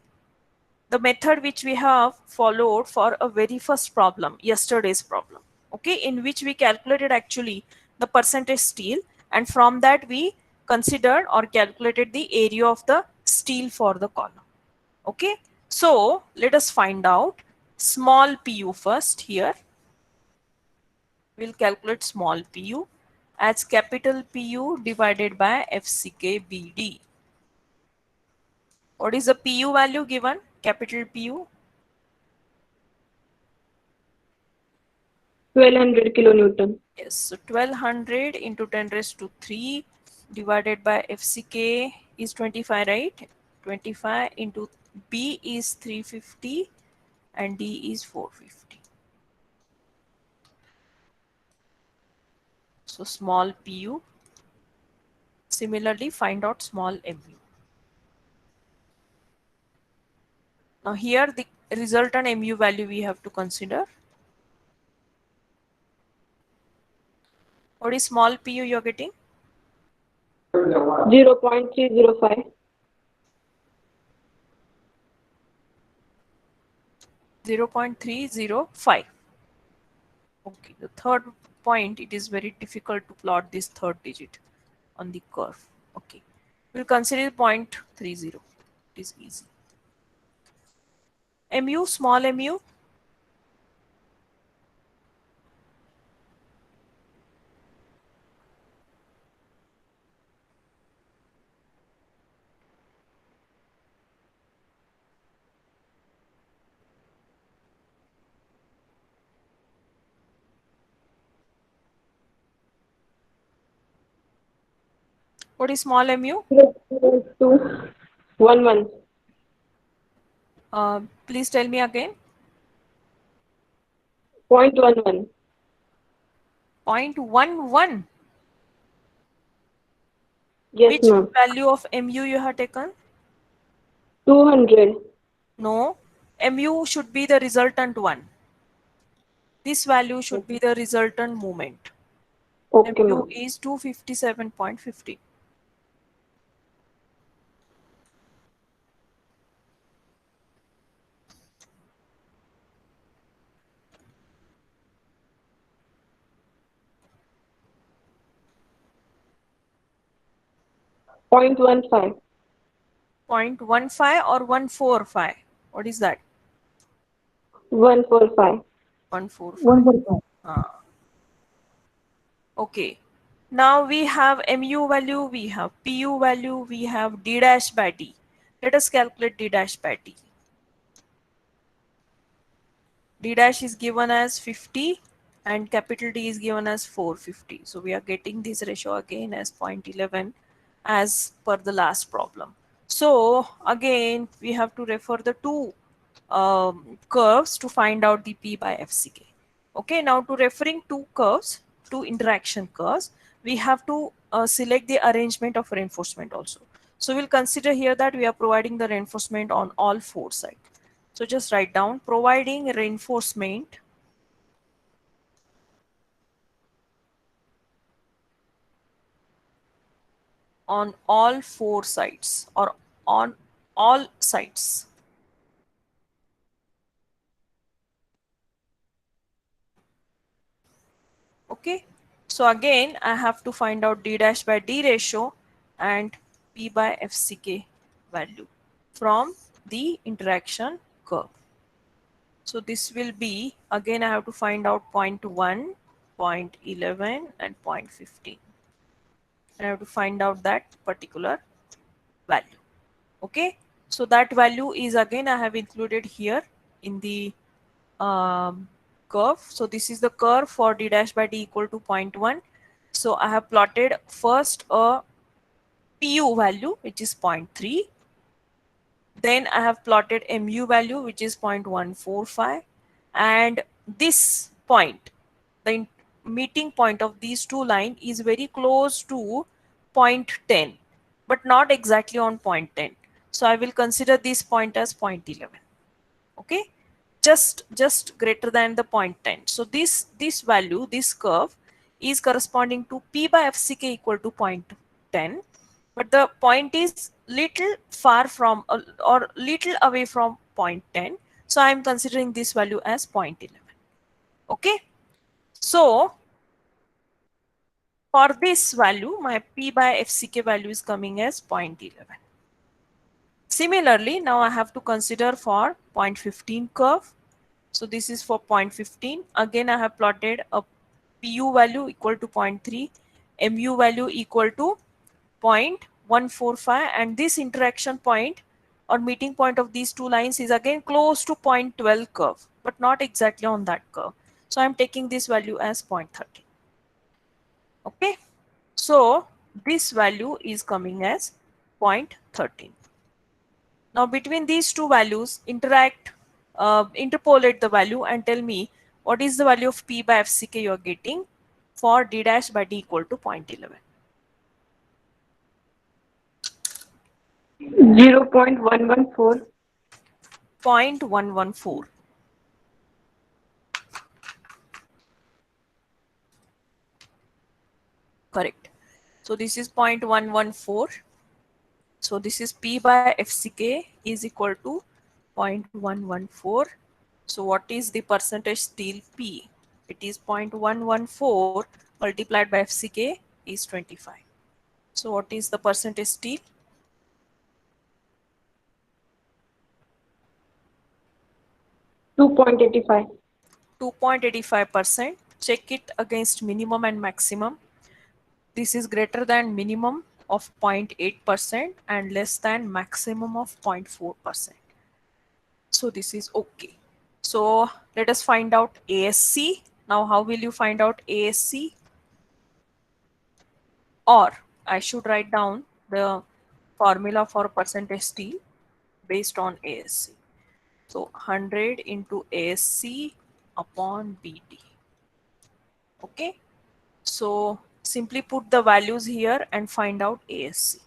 Speaker 1: The method which we have followed for a very first problem, yesterday's problem, okay, in which we calculated actually the percentage steel, and from that we considered or calculated the area of the steel for the column. Okay, so let us find out small pu first. Here we'll calculate small pu as capital Pu divided by FCK BD. What is the Pu value given? Capital Pu
Speaker 2: 1200 kilonewton.
Speaker 1: Yes, so 1200 into 10 raised to 3 divided by FCK is 25, right? 25 into B is 350 and D is 450. So small pu. Similarly, find out small mu. Now here the resultant mu value we have to consider. What is small pu you're getting?
Speaker 2: 0.305.
Speaker 1: 0.305. Okay, the third point, it is very difficult to plot this third digit on the curve. Okay, we'll consider 0.30. It is easy. Mu, small mu. What is small mu?
Speaker 2: 0.211.
Speaker 1: Please tell me again.
Speaker 2: 0.11.
Speaker 1: 0.11.
Speaker 2: Yes,
Speaker 1: Which
Speaker 2: ma'am.
Speaker 1: value of mu you have taken?
Speaker 2: 200.
Speaker 1: No, mu should be the resultant one. This value should be the resultant moment.
Speaker 2: Okay,
Speaker 1: Mu
Speaker 2: ma'am.
Speaker 1: is 257.50.
Speaker 2: Point 0.15.
Speaker 1: 0.15 or 145? What is that?
Speaker 2: 145.
Speaker 1: 145.
Speaker 3: 145.
Speaker 1: Okay. Now we have mu value, we have pu value, we have d dash by d. Let us calculate d dash by d. D dash is given as 50 and capital D is given as 450. So we are getting this ratio again as 0.11 as per the last problem. So again, we have to refer the two curves to find out the P by FCK. Okay, now to referring two curves, two interaction curves, we have to select the arrangement of reinforcement also. So we'll consider here that we are providing the reinforcement on all four sides. So just write down providing reinforcement on all four sides or on all sides. Okay, so again I have to find out d dash by d ratio and p by fck value from the interaction curve. So this will be, again I have to find out 0.1, 0.11 and 0.15. I have to find out that particular value. Okay, so that value is again I have included here in the curve. So this is the curve for d dash by d equal to 0.1. So I have plotted first a pu value which is 0.3. Then I have plotted mu value which is 0.145, and this point, the meeting point of these two lines is very close to 0.10 but not exactly on 0.10. So I will consider this point as 0.11. Okay, just greater than the 0.10. So this value, this curve is corresponding to p by fck equal to 0.10, but the point is little far from or little away from 0.10. So I am considering this value as 0.11. Okay, so for this value my p by fck value is coming as 0.11. Similarly, now I have to consider for 0.15 curve. So this is for 0.15. Again, I have plotted a pu value equal to 0.3, mu value equal to 0.145, and this interaction point or meeting point of these two lines is again close to 0.12 curve, but not exactly on that curve. So I'm taking this value as 0.30. Okay, so this value is coming as 0.13. Now between these two values, interpolate the value and tell me what is the value of p by fck you are getting for d dash by d equal to 0.11.
Speaker 2: 0.114.
Speaker 1: 0.114. Correct. So this is 0.114. So this is p by fck is equal to 0.114. So what is the percentage steel p? It is 0.114 multiplied by fck is 25. So what is the percentage steel?
Speaker 2: 2.85.
Speaker 1: 2.85%. Check it against minimum and maximum. This is greater than minimum of 0.8% and less than maximum of 0.4%. So this is okay. So let us find out ASC. Now how will you find out ASC? Or I should write down the formula for percentage steel based on ASC. So 100 into ASC upon BD. Okay, so simply put the values here and find out ASC.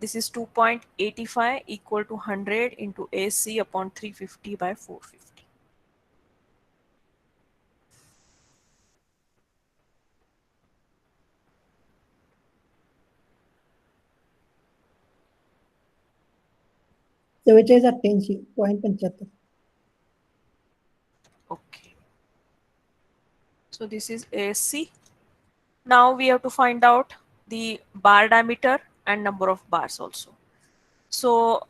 Speaker 1: This is 2.85 equal to 100 into ASC upon 350 by 450.
Speaker 3: So which is 88.75.
Speaker 1: Okay, so this is ASC. Now we have to find out the bar diameter and number of bars also. So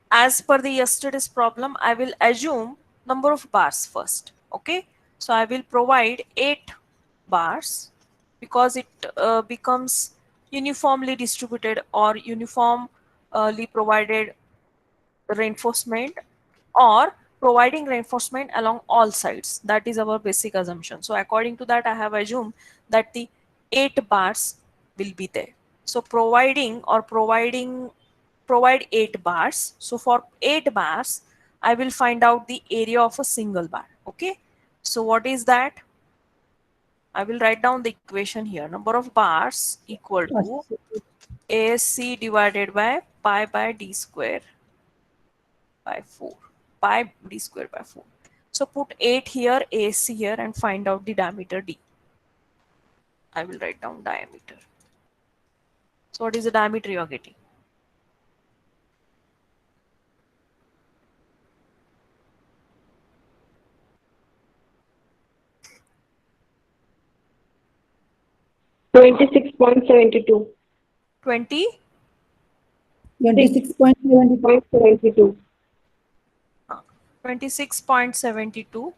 Speaker 1: as per the yesterday's problem, I will assume number of bars first. Okay, so I will provide 8 bars because it becomes uniformly distributed or uniformly provided reinforcement, or providing reinforcement along all sides. That is our basic assumption. So according to that, I have assumed that the 8 bars will be there. So provide 8 bars. So for 8 bars, I will find out the area of a single bar. Okay, so what is that? I will write down the equation here. Number of bars equal to ASC divided by pi by d square by 4. Pi d square by 4. So put 8 here, ASC here, and find out the diameter d. I will write down diameter. So what is the diameter you are getting?
Speaker 2: $26.72.
Speaker 1: 20?
Speaker 3: 26.72.
Speaker 2: 0.72.
Speaker 1: 26.72.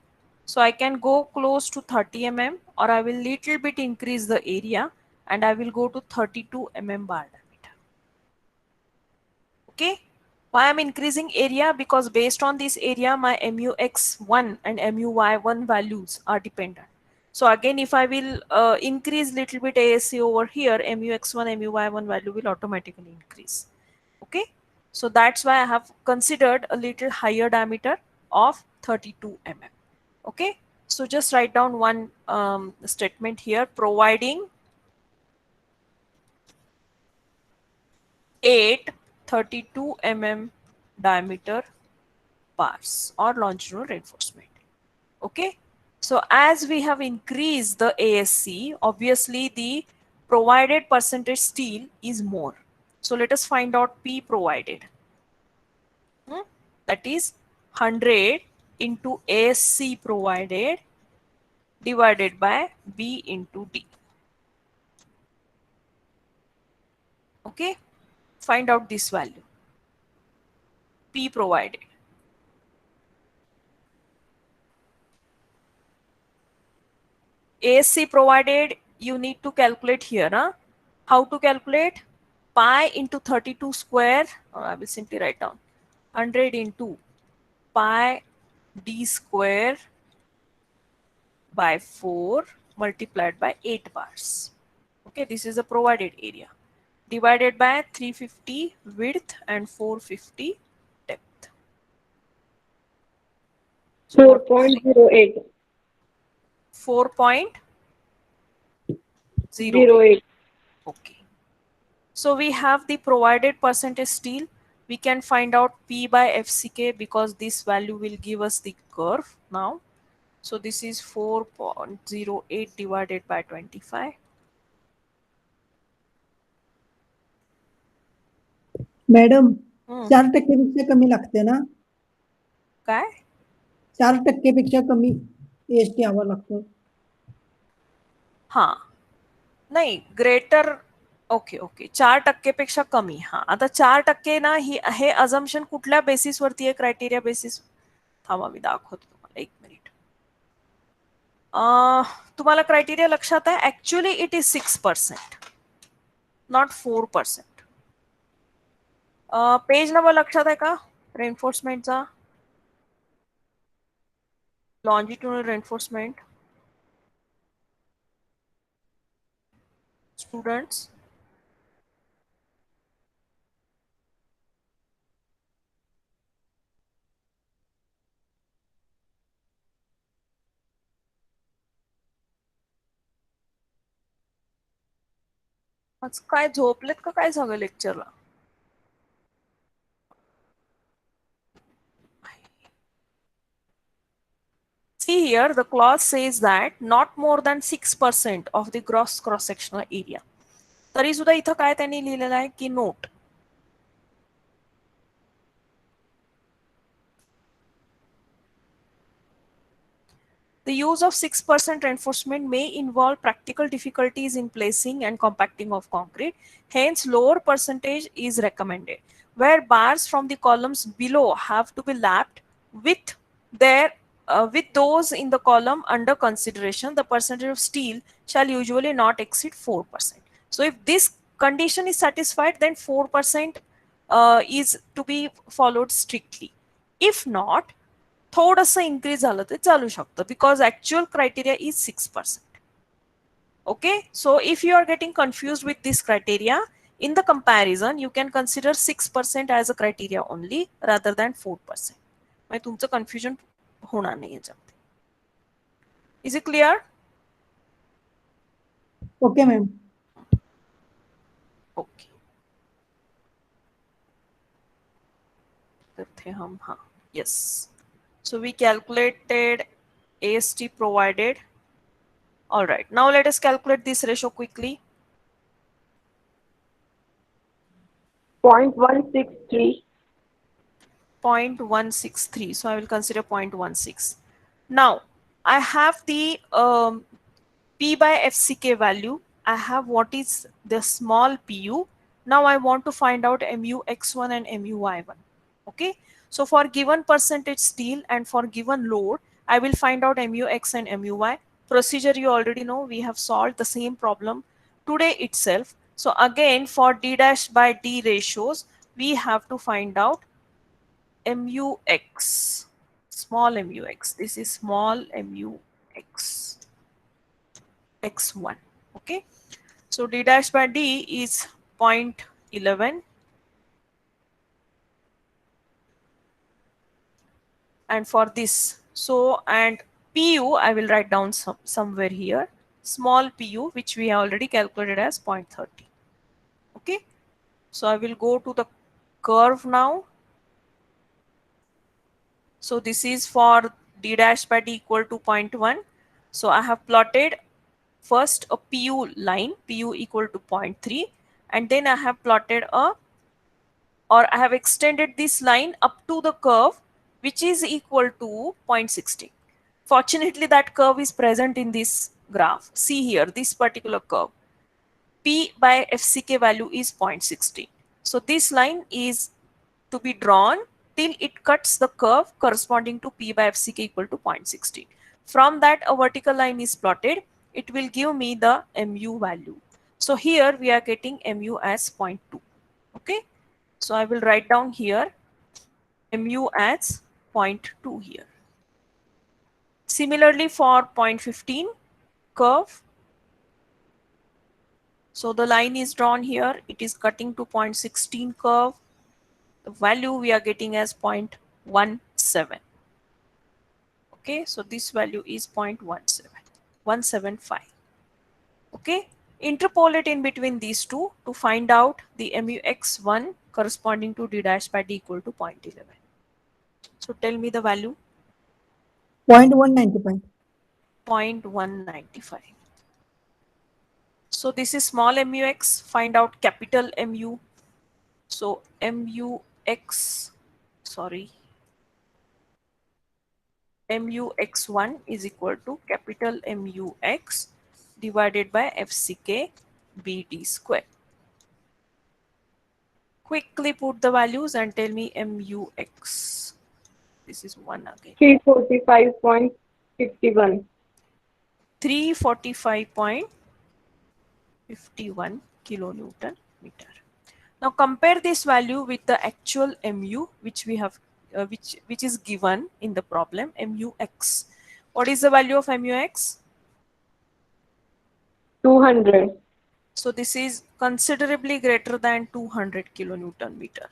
Speaker 1: So I can go close to 30 mm, or I will little bit increase the area and I will go to 32 mm bar diameter. Okay. Why I'm increasing area? Because based on this area, my MUX1 and MUY1 values are dependent. So again, if I will increase little bit ASC over here, MUX1, MUY1 value will automatically increase. Okay. So that's why I have considered a little higher diameter of 32 mm. Okay. So just write down one statement here, providing 8 32 mm diameter bars or longitudinal reinforcement. Okay. So as we have increased the ASC, obviously the provided percentage steel is more. So let us find out P provided. That is 100 into ASC provided divided by B into D. Okay. Find out this value. P provided. ASC provided, you need to calculate here. Huh? How to calculate? Pi into 32 square, or I will simply write down 100 into pi d square by 4 multiplied by 8 bars. Okay, this is the provided area. Divided by 350 width and 450 depth. So what do you say?
Speaker 2: 4.08.
Speaker 1: 4.08. Okay. So we have the provided percentage steel. We can find out P by FCK because this value will give us the curve now. So this is 4.08 divided by 25.
Speaker 3: Madam 4% कमी लागते ना?
Speaker 1: काय?
Speaker 3: 4% कमी AST यावं लागतं.
Speaker 1: हा नाही greater okay okay 4% कमी. हा आता 4% ना ही हे अजम्पशन कुठल्या बेसिस वरती आहे? Criteria basis. थांबा मी दाखवतो तुम्हाला 1 मिनिट. तुम्हाला क्रायटेरिया लक्षात आहे? Actually it is 6%, not 4%. Page number लक्षात आहे का रेन्फोर्समेंटचा? Longitudinal reinforcement students. आज काय झोपलेत का काय सगळं लेक्चरला? See here, the clause says that not more than 6% of the gross cross-sectional area. तरी सुद्धा इथं काय त्यांनी लिहिलेलं आहे की note. The use of 6% reinforcement may involve practical difficulties in placing and compacting of concrete. Hence, lower percentage is recommended. Where bars from the columns below have to be lapped with with those in the column under consideration, the percentage of steel shall usually not exceed 4%. So if this condition is satisfied, then 4% is to be followed strictly. If not, थोडंसं increase झालं तर चालू शकतं because actual criteria is 6%. Okay, so if you are getting confused with this criteria, in the comparison, you can consider 6% as a criteria only rather than 4%. म्हणजे तुमचं confusion होणार नाही याच्यामध्ये. Is it clear?
Speaker 3: Okay, ma'am.
Speaker 1: Okay. करते हैं हम, हाँ, yes. So we calculated AST provided. All right. Now let us calculate this ratio quickly.
Speaker 2: 0.163.
Speaker 1: 0.163. So I will consider 0.16. Now I have the P by FCK value. I have what is the small pu. Now I want to find out mu x1 and mu y1. Okay. So for given percentage steel and for given load, I will find out mu x and mu y. Procedure you already know. We have solved the same problem today itself. So again, for d dash by d ratios, we have to find out mux, small mux. This is small mux x1. Okay, so d dash by d is 0.11, and for this, so, and pu I will write down somewhere here, small pu, which we have already calculated as 0.30. Okay, so I will go to the curve now. So this is for d dash by d equal to 0.1. So I have plotted first a pu line, pu equal to 0.3, and then I have plotted a, or I have extended this line up to the curve which is equal to 0.60. Fortunately, that curve is present in this graph. See here, this particular curve. P by FCK value is 0.60. So this line is to be drawn till it cuts the curve corresponding to P by FCK equal to 0.60. From that, a vertical line is plotted. It will give me the mu value. So here we are getting mu as 0.2. Okay. So I will write down here mu as 0.2 here. Similarly for 0.15 curve. So the line is drawn here. It is cutting to 0.16 curve. The value we are getting as 0.17. Okay, so this value is 0.17, 175. Okay, interpolate in between these two to find out the mux1 corresponding to d dash by d equal to 0.11. So tell me the value.
Speaker 3: 0.195.
Speaker 1: 0.195. So this is small mux, find out capital mu. So mux, sorry, mux1 is equal to capital Mux divided by FCK BD square. Quickly put the values and tell me mux. This is 1 again.
Speaker 2: 345.51.
Speaker 1: 345.51 kilonewton meter. Now compare this value with the actual mu which we have, which is given in the problem, mux. What is the value of mux?
Speaker 2: 200.
Speaker 1: So this is considerably greater than 200 kilonewton meter,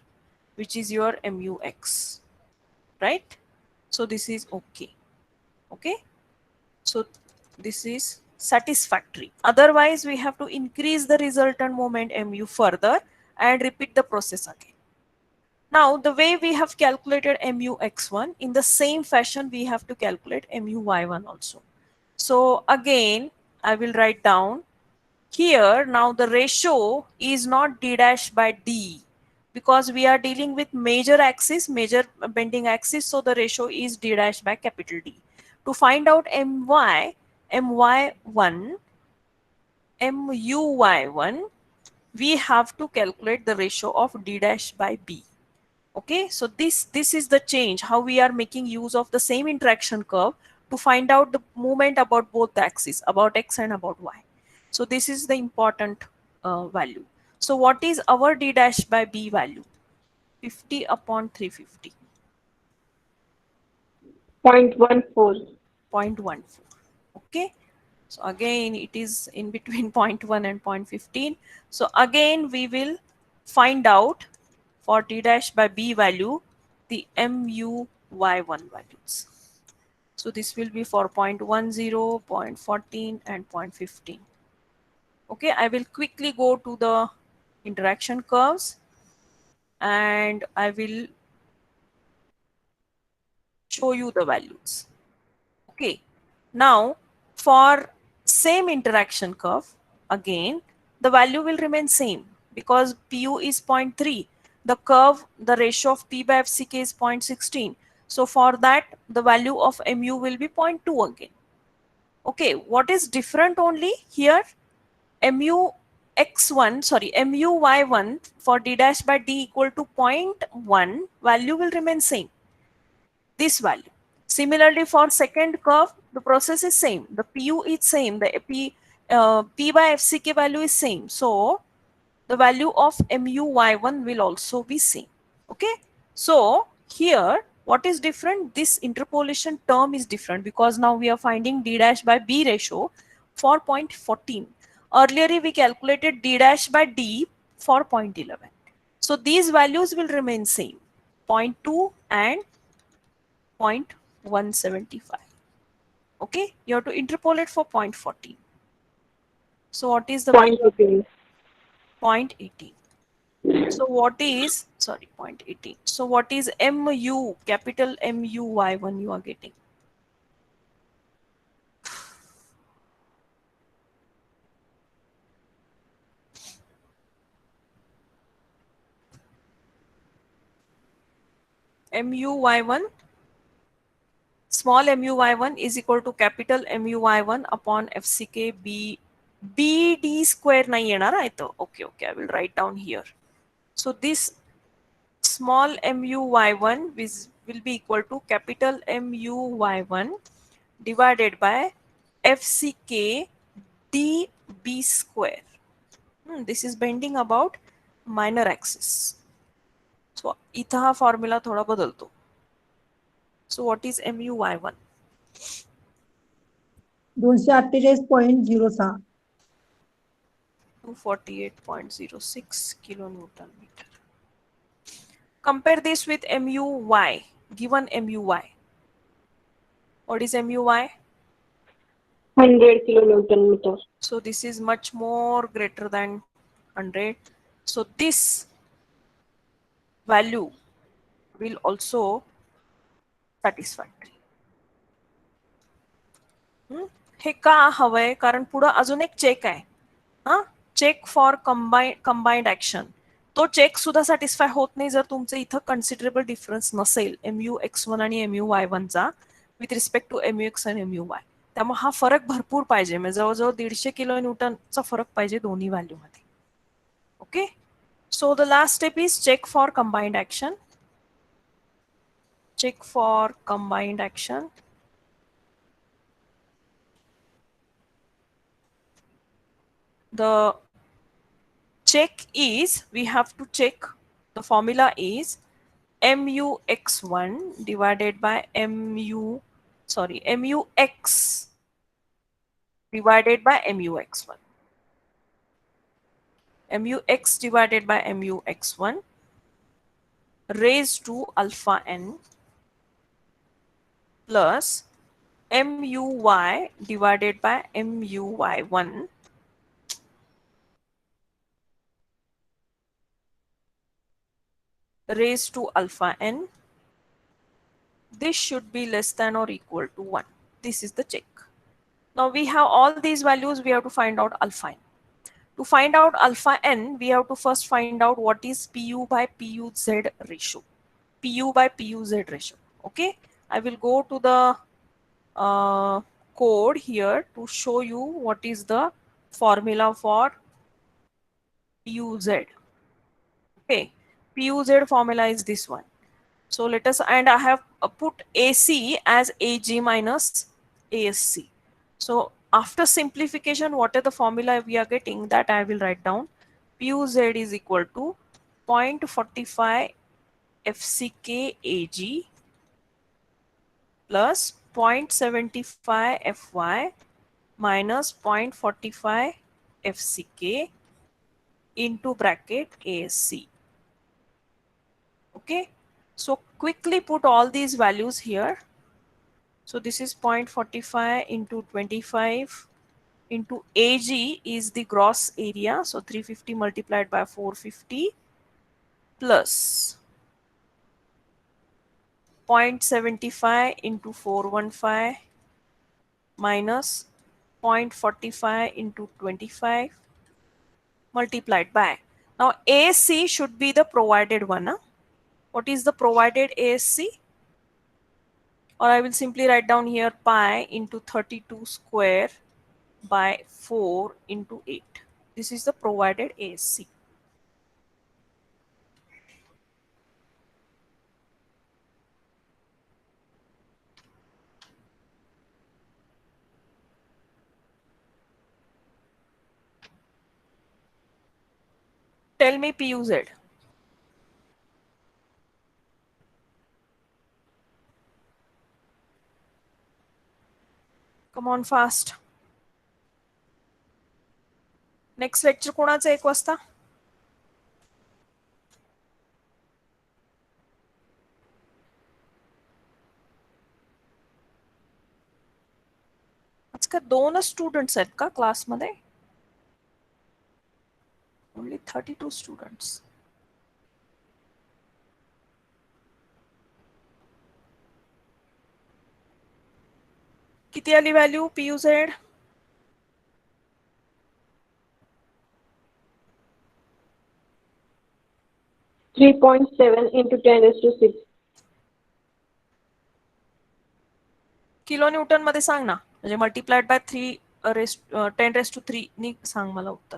Speaker 1: which is your mux, right? So this is okay. Okay. So this is satisfactory. Otherwise, we have to increase the resultant moment mu further and repeat the process again. Now, the way we have calculated mux1, in the same fashion, we have to calculate muy1 also. So again, I will write down here. Now the ratio is not d dash by d because we are dealing with major axis, major bending axis. So the ratio is d dash by capital D. To find out my1, muy1, we have to calculate the ratio of d dash by b. Okay, so this is the change, how we are making use of the same interaction curve to find out the movement about both the axes, about x and about y. So this is the important value. So what is our d dash by b value? 50 upon 350.
Speaker 2: 0.14.
Speaker 1: 0.14. Okay, so again it is in between 0.1 and 0.15. So again we will find out for d dash by b value the muy1 values. So this will be for 0.10, 0.14 and 0.15. Okay, I will quickly go to the interaction curves and I will show you the values. Okay, now for same interaction curve, again, the value will remain same because PU is 0.3. The curve, the ratio of P by FCK is 0.16. So for that, the value of MU will be 0.2 again. Okay, what is different only here? MU x1, sorry, MU y1 for d dash by d equal to 0.1, value will remain same. This value. Similarly, for second curve, the process is same. The PU is same. The P by FCK value is same. So the value of MUY1 will also be same. Okay. So here, what is different? This interpolation term is different because now we are finding D dash by B ratio for 0.14. Earlier, we calculated D dash by D for 0.11. So these values will remain same, 0.2 and 0.175. Okay, you have to interpolate for 0.14. So what is the
Speaker 2: Point
Speaker 1: value?
Speaker 2: 18.
Speaker 1: 0.18. So what is, sorry, 0.18. So what is MU, capital MUY1 you are getting? MUY1, small MUY1 is equal to capital MUY1 upon FCK BD square nahi yenar aito. Okay, okay, I will write down here. So this small MUY1 will be equal to capital MUY1 divided by FCK dB square. This is bending about minor axis. So इथं हा formula थोडा बदलतो. So what is MUY1?
Speaker 3: 248.06.
Speaker 1: 248.06 kilonewton meter. Compare this with MUY, given MUY. What is MUY?
Speaker 2: 100 kilonewton meter.
Speaker 1: So this is much more greater than 100. So this value will also satisfactory. हे का हवंय कारण पुढे अजून एक check आहे हा check for combined action तो check सुद्धा सॅटिस्फाय होत नाही जर तुमचं इथं कन्सिडरेबल डिफरन्स नसेल MUX1 आणि MUY1 चा विथ रिस्पेक्ट टू MUX आणि MUY त्यामुळे हा फरक भरपूर पाहिजे म्हणजे जवळजवळ 150 किलो न्यूटनचा फरक पाहिजे दोन्ही व्हॅल्यू मध्ये okay so the last step is check for combined action check for combined action. The check is, we have to check, the formula is MUX1 divided by MUX divided by MUX1. MUX divided by MUX1 raised to alpha n plus MUY divided by MUY1 raised to alpha n. This should be less than or equal to 1. This is the check. Now we have all these values, we have to find out alpha n. To find out alpha n, we have to first find out what is PU by PUZ ratio. PU by PUZ ratio. Okay, I will go to the code here to show you what is the formula for PUZ. Okay, PUZ formula is this one. So let us, and I have put AC as AG minus ASC. So after simplification, what are the formula we are getting, that I will write down. PUZ is equal to 0.45 FCK AG plus 0.75 FY minus 0.45 FCK into bracket ASC. Okay, so quickly put all these values here. So this is 0.45 into 25 into AG is the gross area. So 350 multiplied by 450 plus 0.75 into 415 minus 0.45 into 25 multiplied by. Now AC should be the provided one. Huh? What is the provided ASC? Or I will simply write down here pi into 32 square by 4 into 8. This is the provided ASC. Tell me PUZ. Come on fast. Next lecture कोणाचं 1 वाजता? आज का 2 students आहेत का क्लासमध्ये? Only 32 students. किती आली value PUZ?
Speaker 2: 3.7 into 10⁻⁶.
Speaker 1: Kilo Newton मध्ये सांग ना, म्हणजे मल्टिप्लाइड बाय 10⁻³ नी सांग मला उत्तर.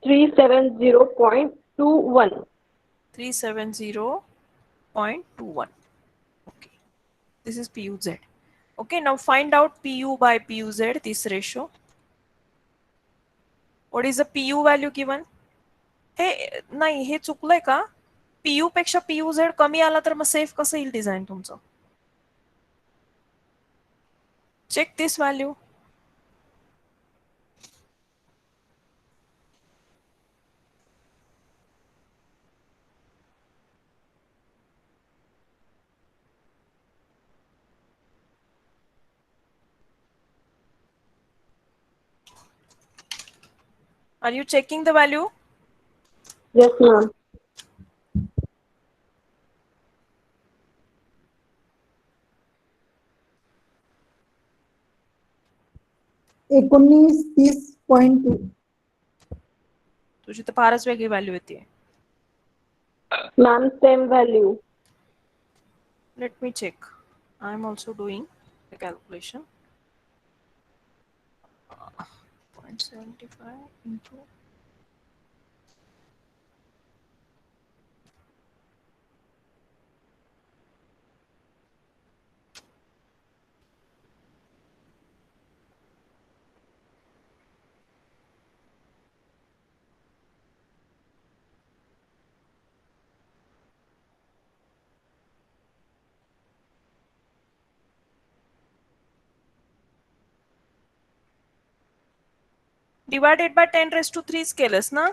Speaker 2: 370.21.
Speaker 1: 370.21. Okay, this is PUZ. Okay, now find out PU by PUZ, this ratio. What is the PU value given? हे नाही, हे चुकलंय का? PU पेक्षा PUZ कमी आला तर मग सेफ कसं येईल डिझाइन तुमचं? Check this value. Are you checking the value?
Speaker 2: Yes, ma'am.
Speaker 3: एकोणीस 30.2.
Speaker 1: तुझी तर फारच वेगळी व्हॅल्यू येते.
Speaker 2: Ma'am, same value.
Speaker 1: Let me check. I am also doing the calculation. 0.75 into divided by 10⁻³ केलंस ना?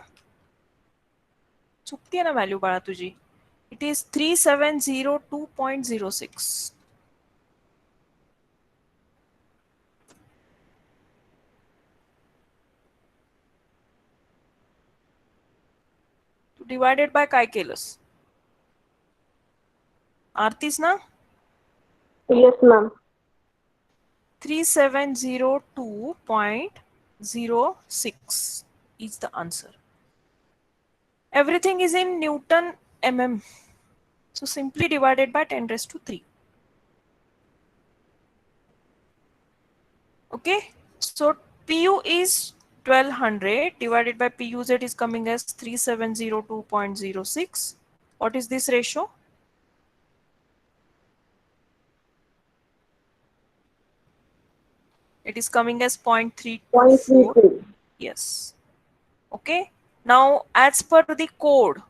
Speaker 1: चुकतीये ना व्हॅल्यू बाळा तुझी. It is 3702.06. तू डिवायडेड बाय काय केलंस? आरतीस ना?
Speaker 2: Yes, ma'am.
Speaker 1: 3702.06 is the answer. Everything is in Newton mm. So simply divided by 10⁻³. Okay. So PU is 1200 divided by PUZ is coming as 3702.06. What is this ratio? It is coming as 0.324.
Speaker 2: 0.32.
Speaker 1: Yes. Okay. Now as per the code,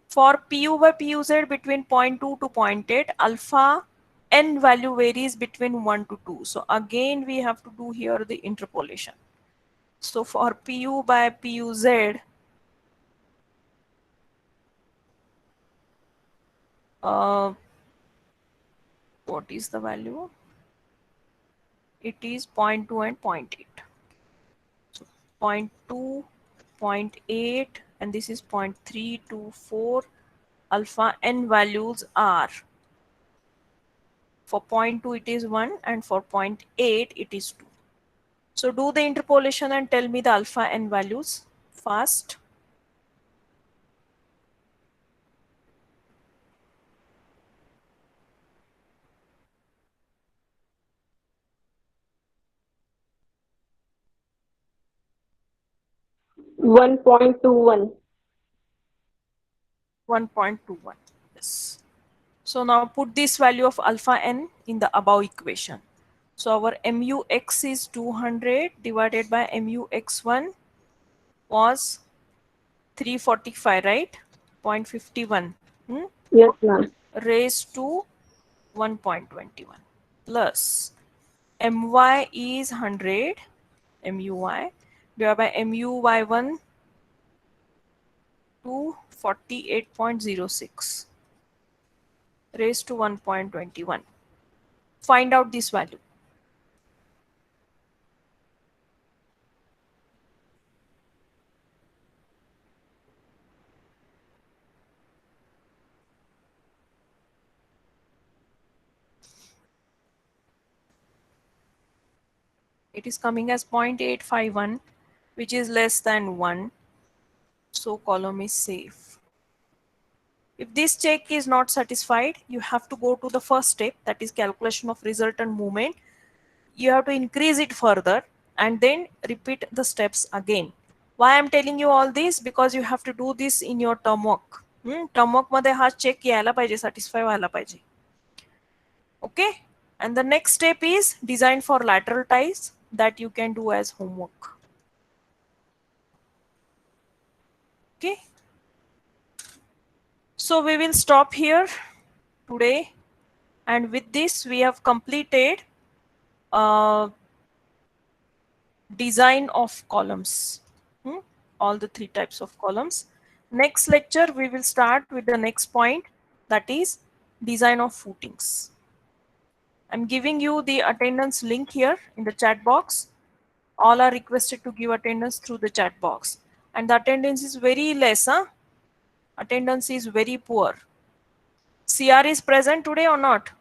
Speaker 1: for PU by PUZ between 0.2 to 0.8, alpha n value varies between 1 to 2. So again we have to do here the interpolation. So for PU by PUZ, what is the value? it is 0.2 and 0.8. So 0.2, 0.8, and this is 0.3 to 4. Alpha n values are, for 0.2 it is 1 and for 0.8 it is 2. So do the interpolation and tell me the alpha n values fast.
Speaker 2: One point two one.
Speaker 1: 1.21. Yes. So now put this value of alpha n in the above equation. So our MUX is 200 divided by MUX1 was 345, right? 0.51
Speaker 2: Yes, ma'am.
Speaker 1: raised to 1.21 plus MY is 100 MUY divided by MUY1 to 48.06 raised to 1.21. Find out this value. It is coming as 0.851, which is less than 1. So column is safe. If this check is not satisfied, you have to go to the first step, that is calculation of resultant movement. You have to increase it further and then repeat the steps again. Why I'm telling you all this? Because you have to do this in your term work. Term work मध्ये हा check यायला पाहिजे, satisfy व्हायला पाहिजे. Okay, and the next step is design for lateral ties that you can do as homework. Okay, so we will stop here today, and with this we have completed design of columns, all the 3 types of columns. Next lecture we will start with the next point, that is design of footings. I'm giving you the attendance link here in the chat box. All are requested to give attendance through the chat box, and the attendance is very less. Attendance is very poor. CR is present today or not?